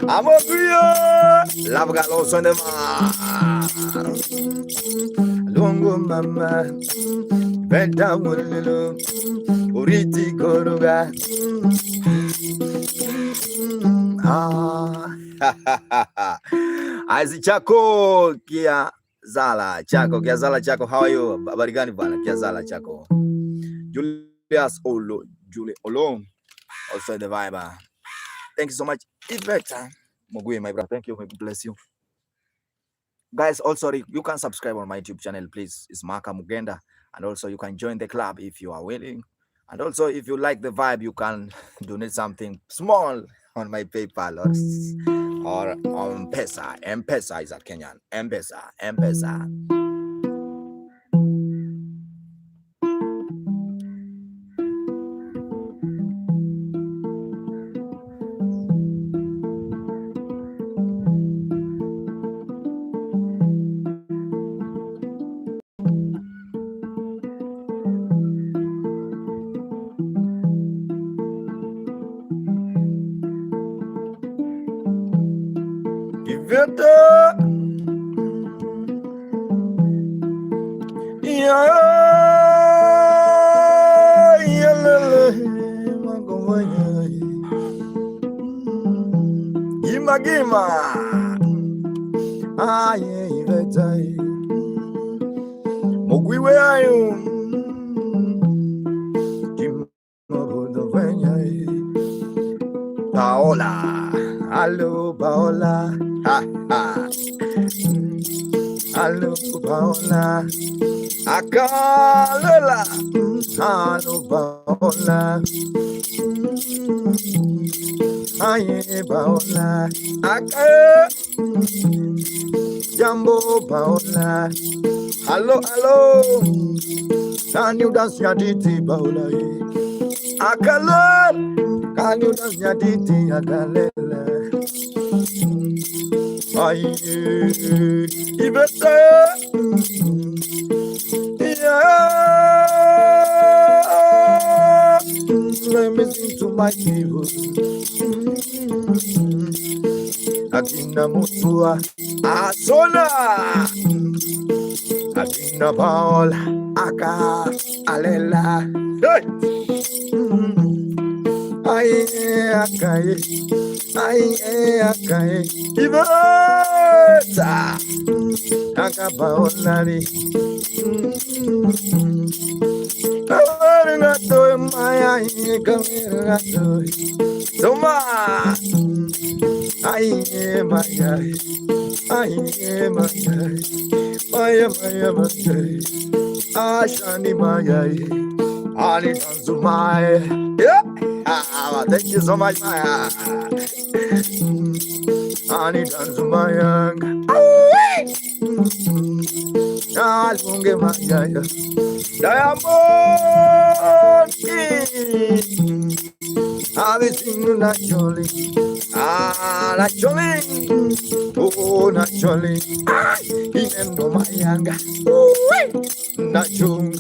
I'm a good love got lost on the Longo mama Better Wulu Uriti Koruga Aizi chako kia zala chako how are you? Habari gani bana kia zala chako Julius Olo Julie Olo also the vibe. Thank you so much Iveta Mogui my brother, thank you, may God bless you guys. Also you can subscribe on my YouTube channel please, it's Maka Mugenda, and also you can join the club if you are willing, and also if you like the vibe you can donate something small on my PayPal or on M-Pesa. M-Pesa is a Kenyan. M-Pesa. Gima Ivetai Mogwiwe ayo Paola, hello Paola, hello Paola, Akalela, hello Paola, aye Paola, Jambo Paola, hello, can you dance Nyatiti Paola? Akalela. Can you dance Nyatiti Akalela? Aye, Ivete, yeah. Let me sing to my people. Akina Mutua, Asona, Akina Paola, Aka, Alela. Hey. Aye, Iveta, Akapaonari, Nato, Maya, Camerato, Soma, Maya, Ashani Maya, Ali Tanzumaya. Yeah. Thank you so much, Maya. Ani Tanzumaya. Alunge Maya. Diamond King. Everything naturally. Naturally. Oh, naturally. Remember my younger. Nachung.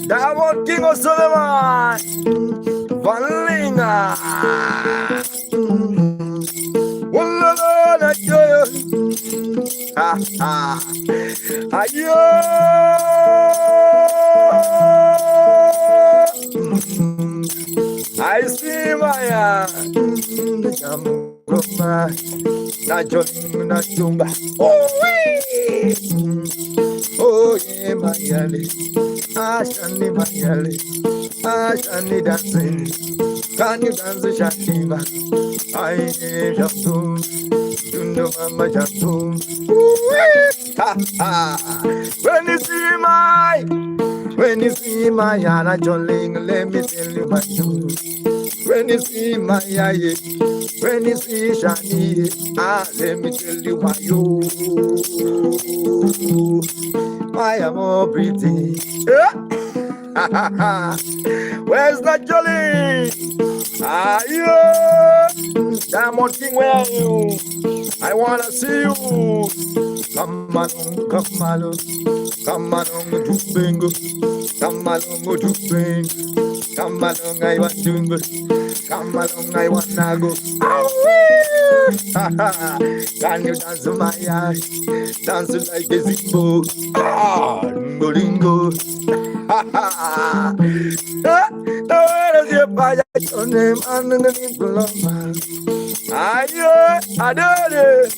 Diamond King of Solomon. Vanlinga. Walla Nacho. Ayo. I see Maya. Najoling na tumba. Oh, oh yeah, Mayale. Shani Mayale. Shani dancing. Can you dance Shani? I jump. Dundo mama jump. Ha ha. When you see my Yana Joling, let me tell you my tune. When you see my Yaye, when you see Shani, let me tell you my you. I am all pretty. Where's that Joling? Yeah. Diamond King, where are you? I wanna see you. Come along, come along. Come along, do bingo. Come along, do bingo. Come along, I want to. Come along, I want to go. Can you dance my eye? Dance like a zimbo. Lingo. Where is your fire? Your name and the name of my. I did it.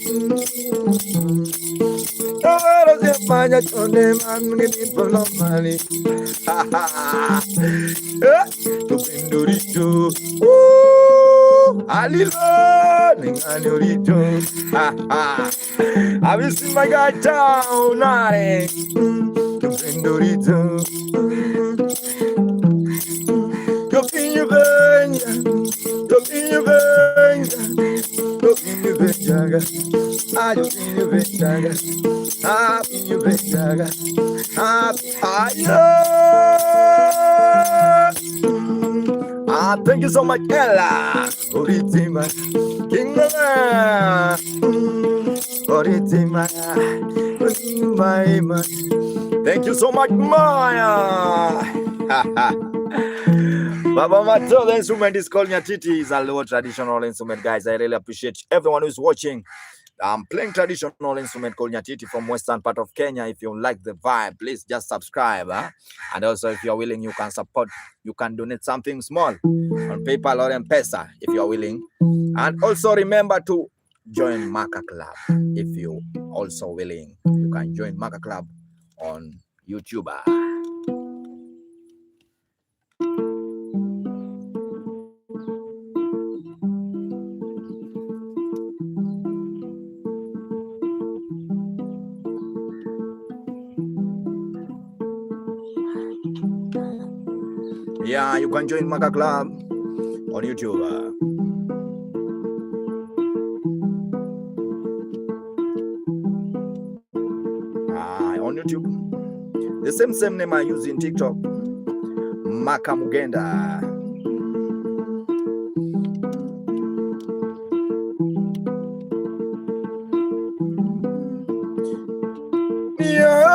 Where is your fire? Your name and the name of my. To Pindurito. Alilo, Ninganurito. Have you seen my guy down? To Pindurito. Toquinho venha, Toquinho venha, Toquinho venha, ai Toquinho venha, ah Toquinho venha, ah thank you so much Ella, Oritima, Kingala, Oritima, Maya, thank you so much Maya. Baba Mato, the instrument is called Nyatiti. It's a low traditional instrument, guys. I really appreciate everyone who's watching. I'm playing traditional instrument called Nyatiti from western part of Kenya. If you like the vibe, please just subscribe. And also, if you're willing, you can support. You can donate something small on PayPal or M-Pesa if you're willing. And also remember to join Maka Club if you also willing. You can join Maka Club on YouTube. Yeah, you can join Maka Club on YouTube. On YouTube. The same name I use in TikTok. Maka Mugenda. Yeah.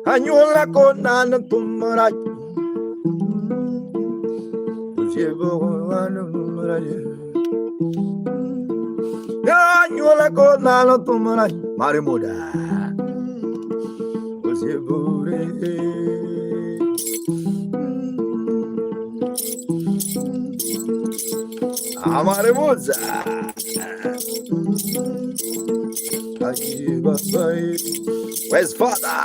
Anyola kona na tumara. Anyola kona na tumara. Marimuda. Marimuda. Where's father?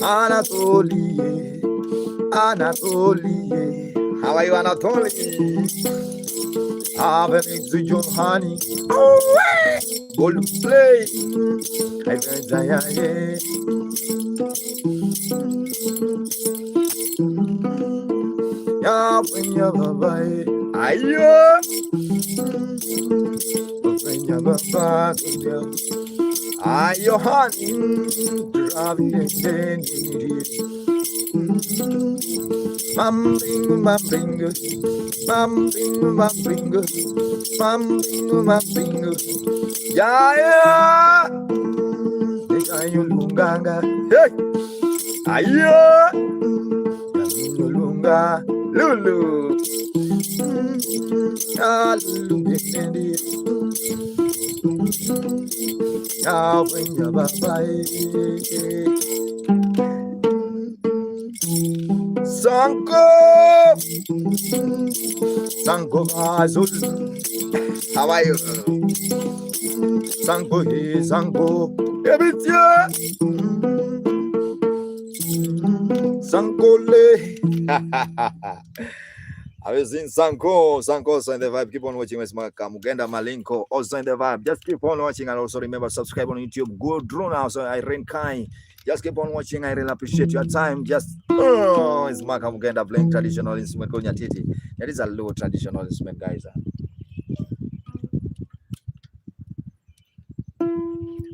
Anatolie. How are you, Anatolie? Have a mix with your honey. Go to play. I yeah, when you're bye. Ayo. When you're bye. Ayo, honey. Driving Mumbling, yeah. Ayo lunganga. Hey. Ayo. Lunga. Lulu. Sanko Azul. How are you? Sanko Ebitia Sankole. I was in Sanko also in the vibe. Keep on watching West Mugenda Malinko also in the vibe. Just keep on watching and also remember subscribe on YouTube. Go draw now. So Irene Kai. Just keep on watching. I really appreciate your time. Just it's Maka Mugenda playing traditional instrument called Nyatiti. That is a low traditional instrument, guys.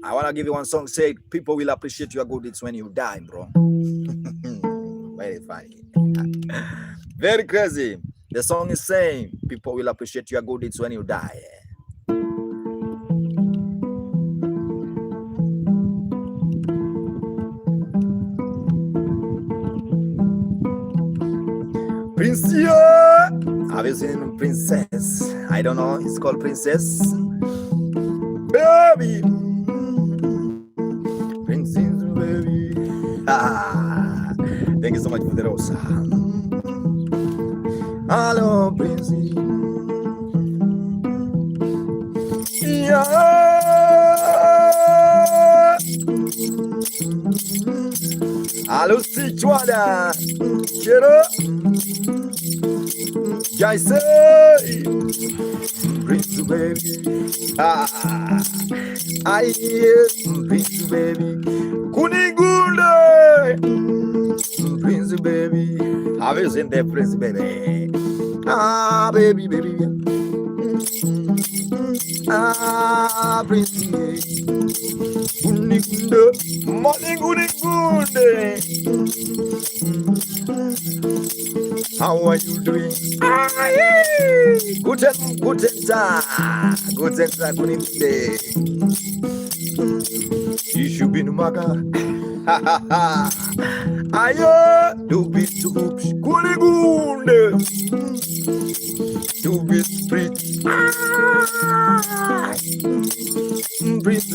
I want to give you one song. Say people will appreciate your good deeds when you die, bro. Very funny. Very crazy. The song is saying people will appreciate your good deeds when you die. Princess. Have you seen Princess? I don't know. It's called Princess. Baby. Princess, baby. Thank you so much for the rosa. Hello, Princess. Yeah. Hello, Situada. Chero. I say, Prince baby. I hear Prince baby. Kunigule. Prince baby. Have you seen the Prince baby? Baby. Prince Kunigule. Morning Kunigule. How are you doing? Guten Tag. You should be Numaga. Ayo, do be to Kunigunde. Do be sprit. Prince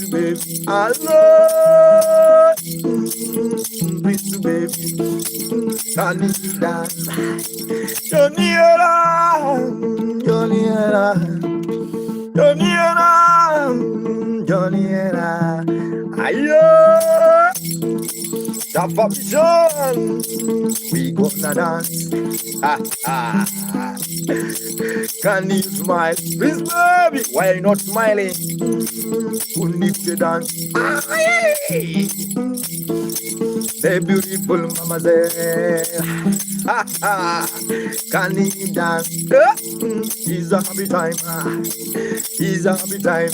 baby. Hello. Prince baby. Canida. Joniera. Ayo. Tapapishon. We gonna dance. Can you smile? Please, baby. Why are you not smiling? Who needs to dance? The beautiful mama said, can you dance? It's a happy time. It's a happy time.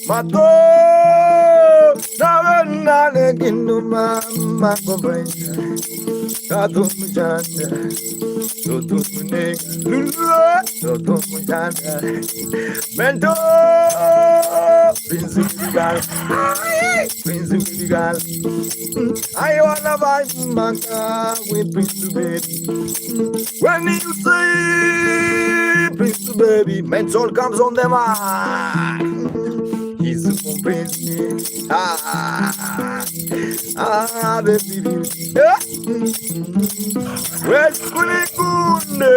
Mato, nawe kindu mama kombrenya, katu mjanda, tutu munega, tutu mjanda, mento, Prince Vigal, I wanna buy manga with Prince baby. When you say Prince baby, mental comes on the mark. He's a prince. Baby. Well, Kunigunde.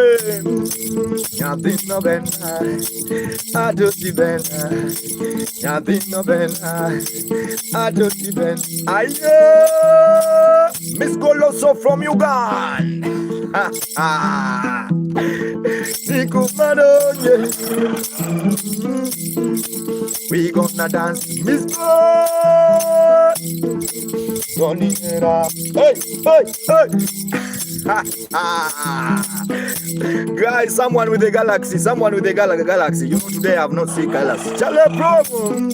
Nothing no better. I don't even. Nothing no better. I don't even. Miss Goloso from Uganda. We gonna dance, Miss God. Hey. Guys, someone with a galaxy. You know, today I have not seen galaxy. Celebratory.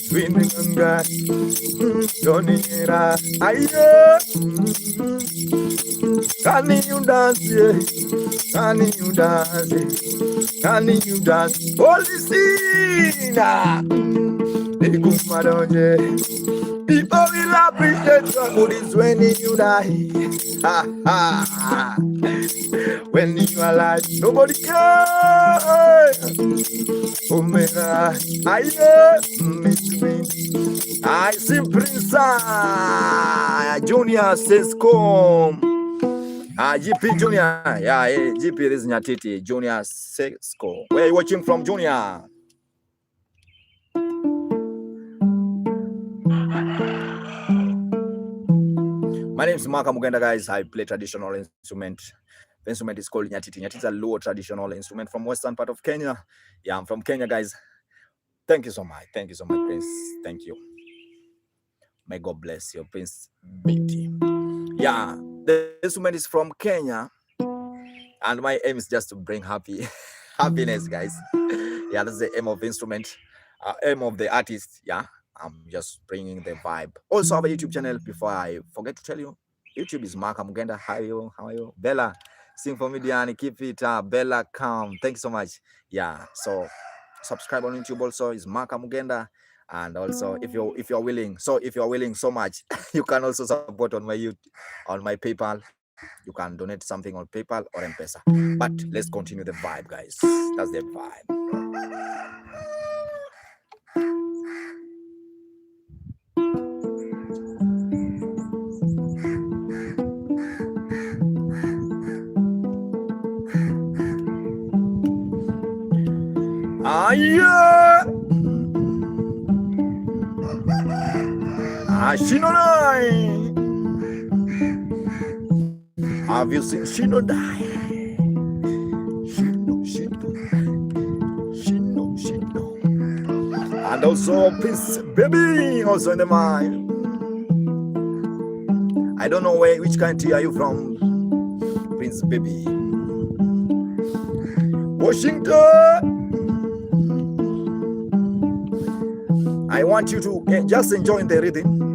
Swimming guy. Jonira. Can you dance? Can you dance? Holy Sina. People will appreciate your good is when you die. When you are alive, nobody cares. Oh my God, I see Prince Junior says come. GP Junior, yeah, GP this is Nyatiti, Junior Sesco. Where are you watching from, Junior? My name is Maka Mugenda, guys. I play traditional instrument. The instrument is called Nyatiti. Nyatiti is a low traditional instrument from western part of Kenya. Yeah, I'm from Kenya, guys. Thank you so much. Thank you so much, Prince. Thank you. May God bless you, Prince Beauty. Yeah, the instrument is from Kenya. And my aim is just to bring happiness, guys. Yeah, that's the aim of the instrument. Aim of the artist. Yeah, I'm just bringing the vibe. Also have a YouTube channel. Before I forget to tell you, YouTube is Maka Mugenda. How are you? Bella, sing for me, Diani. Keep it up. Bella, come. Thank you so much. Yeah, so subscribe on YouTube also is Maka Mugenda. And also if you're willing so much, you can also support on my PayPal. You can donate something on PayPal or M-Pesa. But let's continue the vibe, guys. That's the vibe. Yeah. Shinonai. Have you seen Shinonai? Shino. And also Prince Baby also in the mind. I don't know which country are you from, Prince Baby. Washington. I want you to just enjoy the rhythm.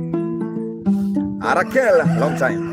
Raquel, long time.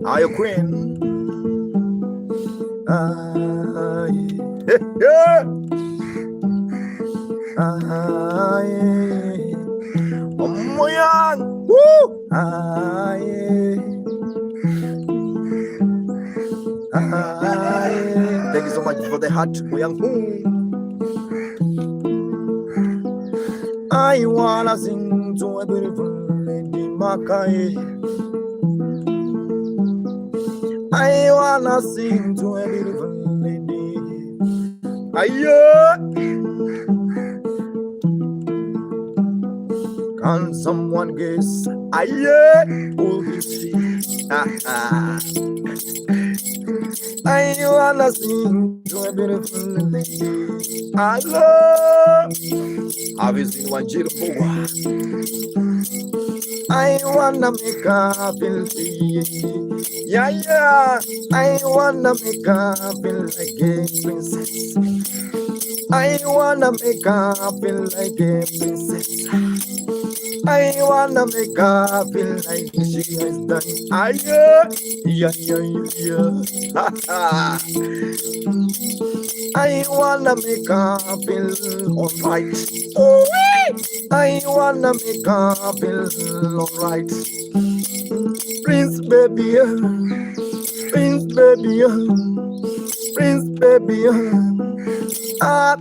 Are you queen? Yeah. Woo. Thank you so much for the heart. I wanna sing to a beautiful lady Makai. I wanna sing to a beautiful lady. Can someone guess? Who is she? I wanna sing to a beautiful lady. I love. Have you seen one Jirbo? I wanna make her feel free. Yeah. I wanna make her feel like a princess. I wanna make her feel like a princess. I wanna make her feel like she has done. Yeah. I wanna make her feel alright. I wanna make her feel alright. Prince baby, Prince baby, Prince baby,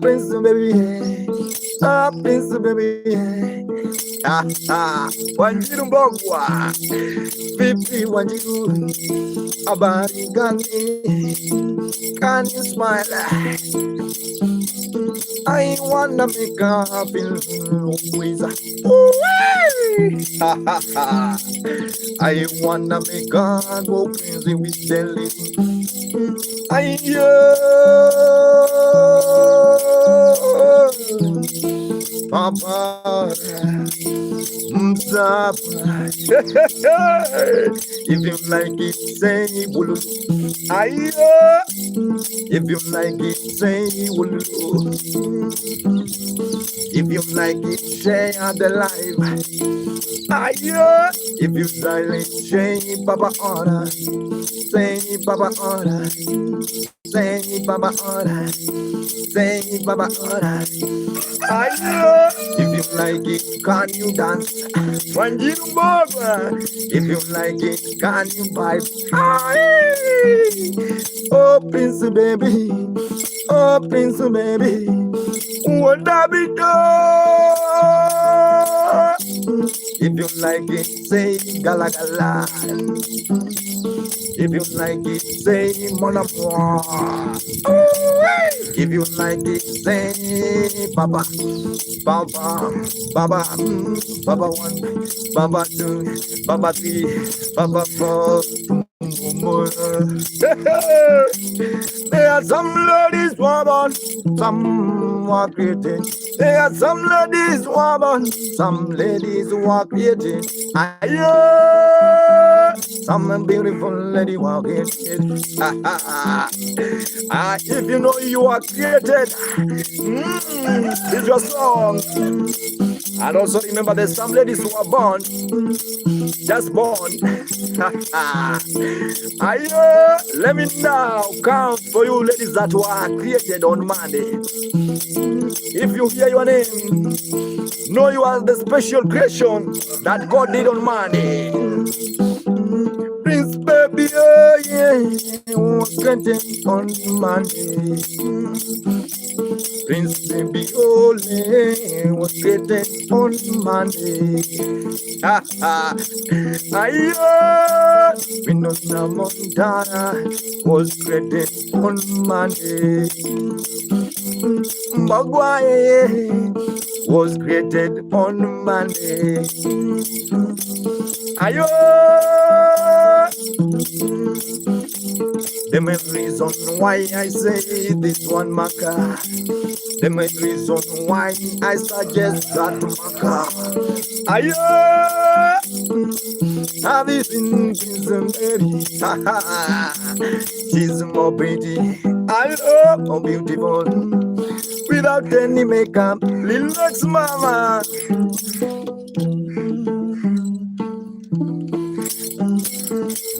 Prince baby, Prince baby. Wanjiru Mbogwa, Vipi Wanjiru, habari gani? Can you smile? I wanna make her feel always. I wanna make her go crazy with Delhi. Papa, if you like it, say bulu. If you like it, say bulu. If you like it, share the life. If you like it, say Baba Ora. Say Baba Ora. Say Baba Ora. Say Baba Ora. If you like it, can you dance? Wanjiru Mbogwa. If you like it, can you vibe? Oh, Prince baby. Oh, Prince baby. What I be done? If you like it, say gala gala. If you like it, say mon amour. If you like it, say Baba. Baba, Baba, Baba 1, Baba 2, Baba 3, Baba 4. There are some ladies woman, some are created. There are some ladies woman, some ladies who are created. Some beautiful lady walking. If you know you are created, it's your song. And also remember there's some ladies who are born, just born. Let me now count for you ladies that were created on Monday. If you hear your name, know you are the special creation that God did on Monday. Prince baby, oh yeah, was created on Monday. Prince baby, oh yeah, was created on Monday. Winona Montana was created on Monday. Mbogwa was created on Monday. The main reason why I say this one maka. The main reason why I suggest that maka. Have you seen this lady? She's more pretty. More beautiful. Without any makeup, relax mama.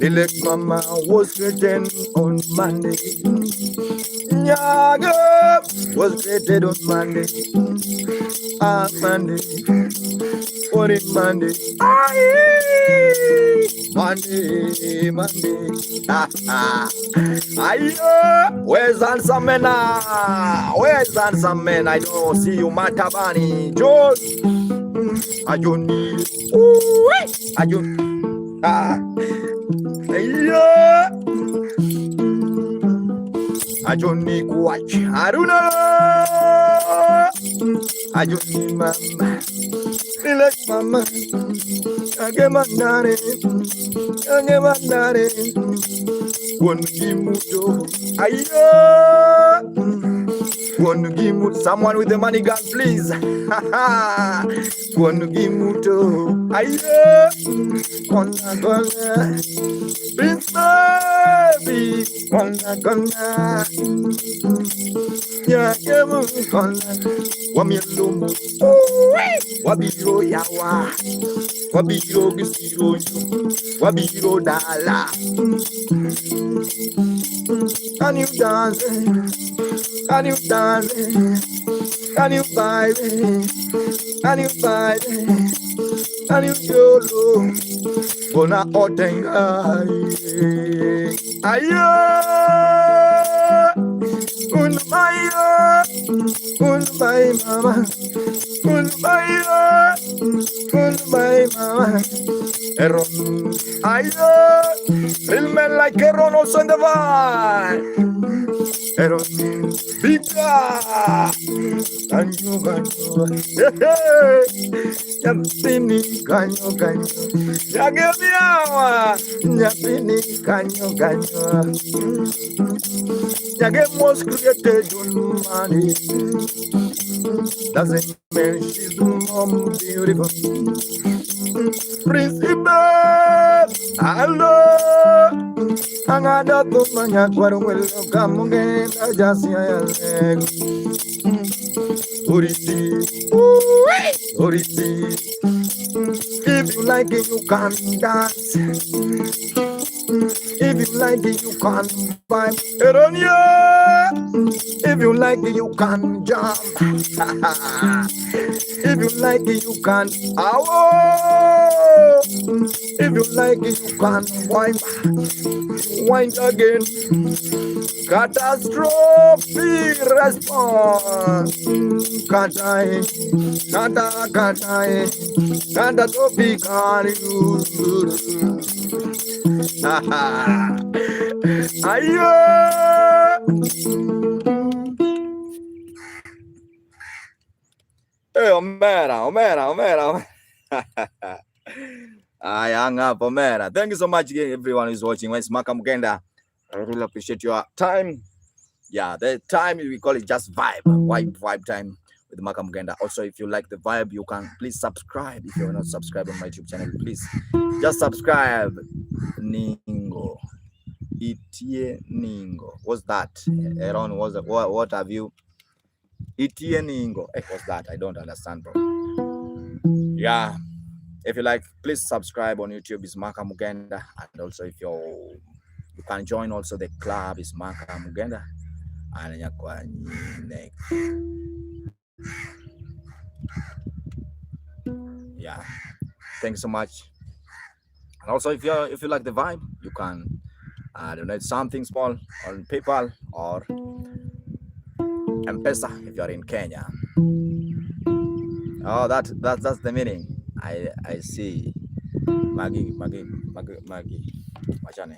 Relax mama was created on Monday. Nyaga was created on Monday. Monday. What is Monday? Monday. Where's handsome men? Where's handsome men? I don't see you, Matabani. Joe. Ajuni. Ajuni. Ajuni kuach. Aruna. Ajuni mama. Relax mama. Agemanare. Wongimuto. Wongimuto. Someone with the money gun, please. Wongimuto. Kona. Prince baby. Kona. Yakemu kona. Wamilumu. Wabiro yawa. Wabiro gisiro. Wabiro dala. Can you dance? Can you dance? Can you vibe? Can you vibe? Can you yolo? Bona otenga. Unmaya, unmay mama, unmaya, unmay mama. Eron, ayo, real men like Eron also in the vibe. Eron, bigger. Ganyo, Nyatini, ganyo. Yagemiawa, Nyatini, ganyo. Yagem was created on money. Doesn't mean she's more beautiful. Principal, hello. Angada to manya kwaruelo kamunge ajasiya yale. Oriti. If you like it, you can dance. If you like it, you can vibe. Eronia. If you like it, you can jump. If you like it, you can. Ow! If you like it, you can wind again. Catastrophe response. Catastrophe can you. Ayo. Hey, Omera. I hung up, Omera. Thank you so much again, everyone who's watching. It's Maka Mugenda. I really appreciate your time. Yeah, the time we call it just vibe time with Maka Mugenda. Also, if you like the vibe, you can please subscribe. If you're not subscribed on my YouTube channel, please just subscribe. Ningo. Itie Ningo. What's that? Aaron, what have you? Itie Ningo. What's that? I don't understand, bro. Yeah. If you like, please subscribe on YouTube. It's Maka Mugenda. And also if you can join also the club is Maka Mugenda. Yeah. Thanks so much. And also if you like the vibe, you can donate something small on PayPal or M-Pesa if you're in Kenya. Oh, that's the meaning. I see. Maggie. Wachane.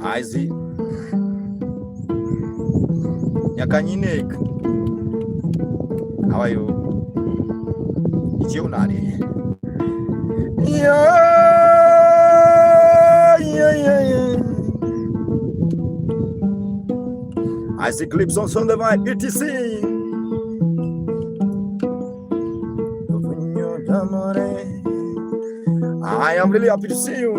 I see. Nyakanyinek. How are you? It's you, Nani. Yeah. I see clips also on the vibe. ETC. I am really happy to see you.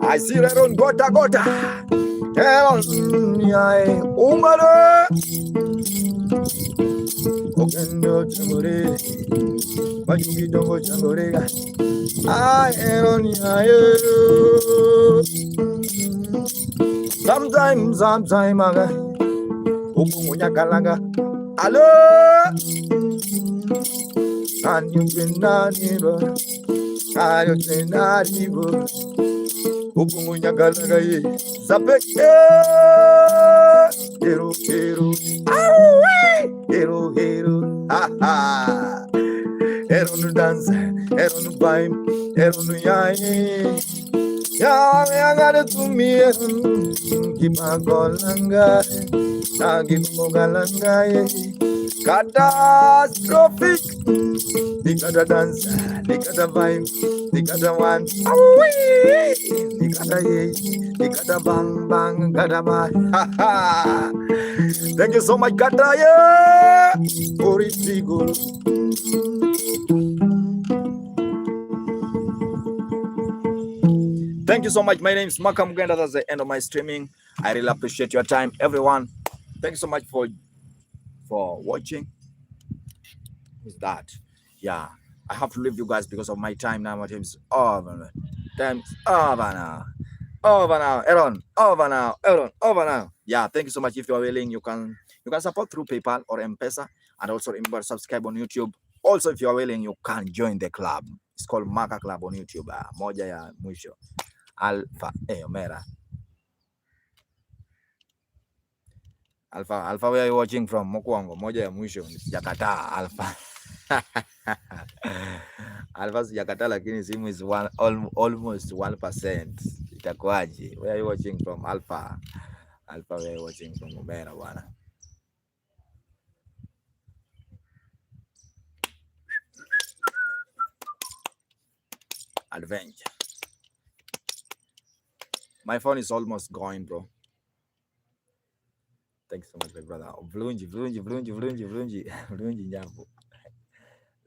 I see Aaron gota. Aaron Umare Okendo Changore Bajugi Dongo Changorega Aaron Sometimes aga Ukumunya Kalanga Hello and you been not evil and you been not evil Ukumunya Kalanga Zapeke Hero Hero no dance Hero no vibe Hero no yai Ya gada to me Kipagolanga Nagimogalanga Catastrophic They gotta dance They gotta vibe They gotta one They gotta They gotta bang Gotta bang Thank you so much Kataya For it good. Thank you so much. My name is Makam Genda. That's the end of my streaming. I really appreciate your time, everyone. Thank you so much for watching. Who's that? Yeah, I have to leave you guys because of my time now. My time is over. Time's over now. Over now, Aaron. Over now, Aaron. Over now. Yeah, thank you so much. If you are willing, you can support through PayPal or M-Pesa, and also remember to subscribe on YouTube. Also, if you are willing, you can join the club. It's called Maka Club on YouTube. Moja ya mwisho. Alpha. Omera. Alpha, where are you watching from? Mokuango. Moja ya mwisho. Jakarta. Alpha. Alpha Jakarta, lakini simu is almost 1%. Itakuwaje? Where are you watching from? Alpha, where are you watching from? Omera bwana. Adventure. My phone is almost going, bro. Thanks so much, my brother. Vlunji, nyambo.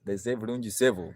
They say Vlunji sevo.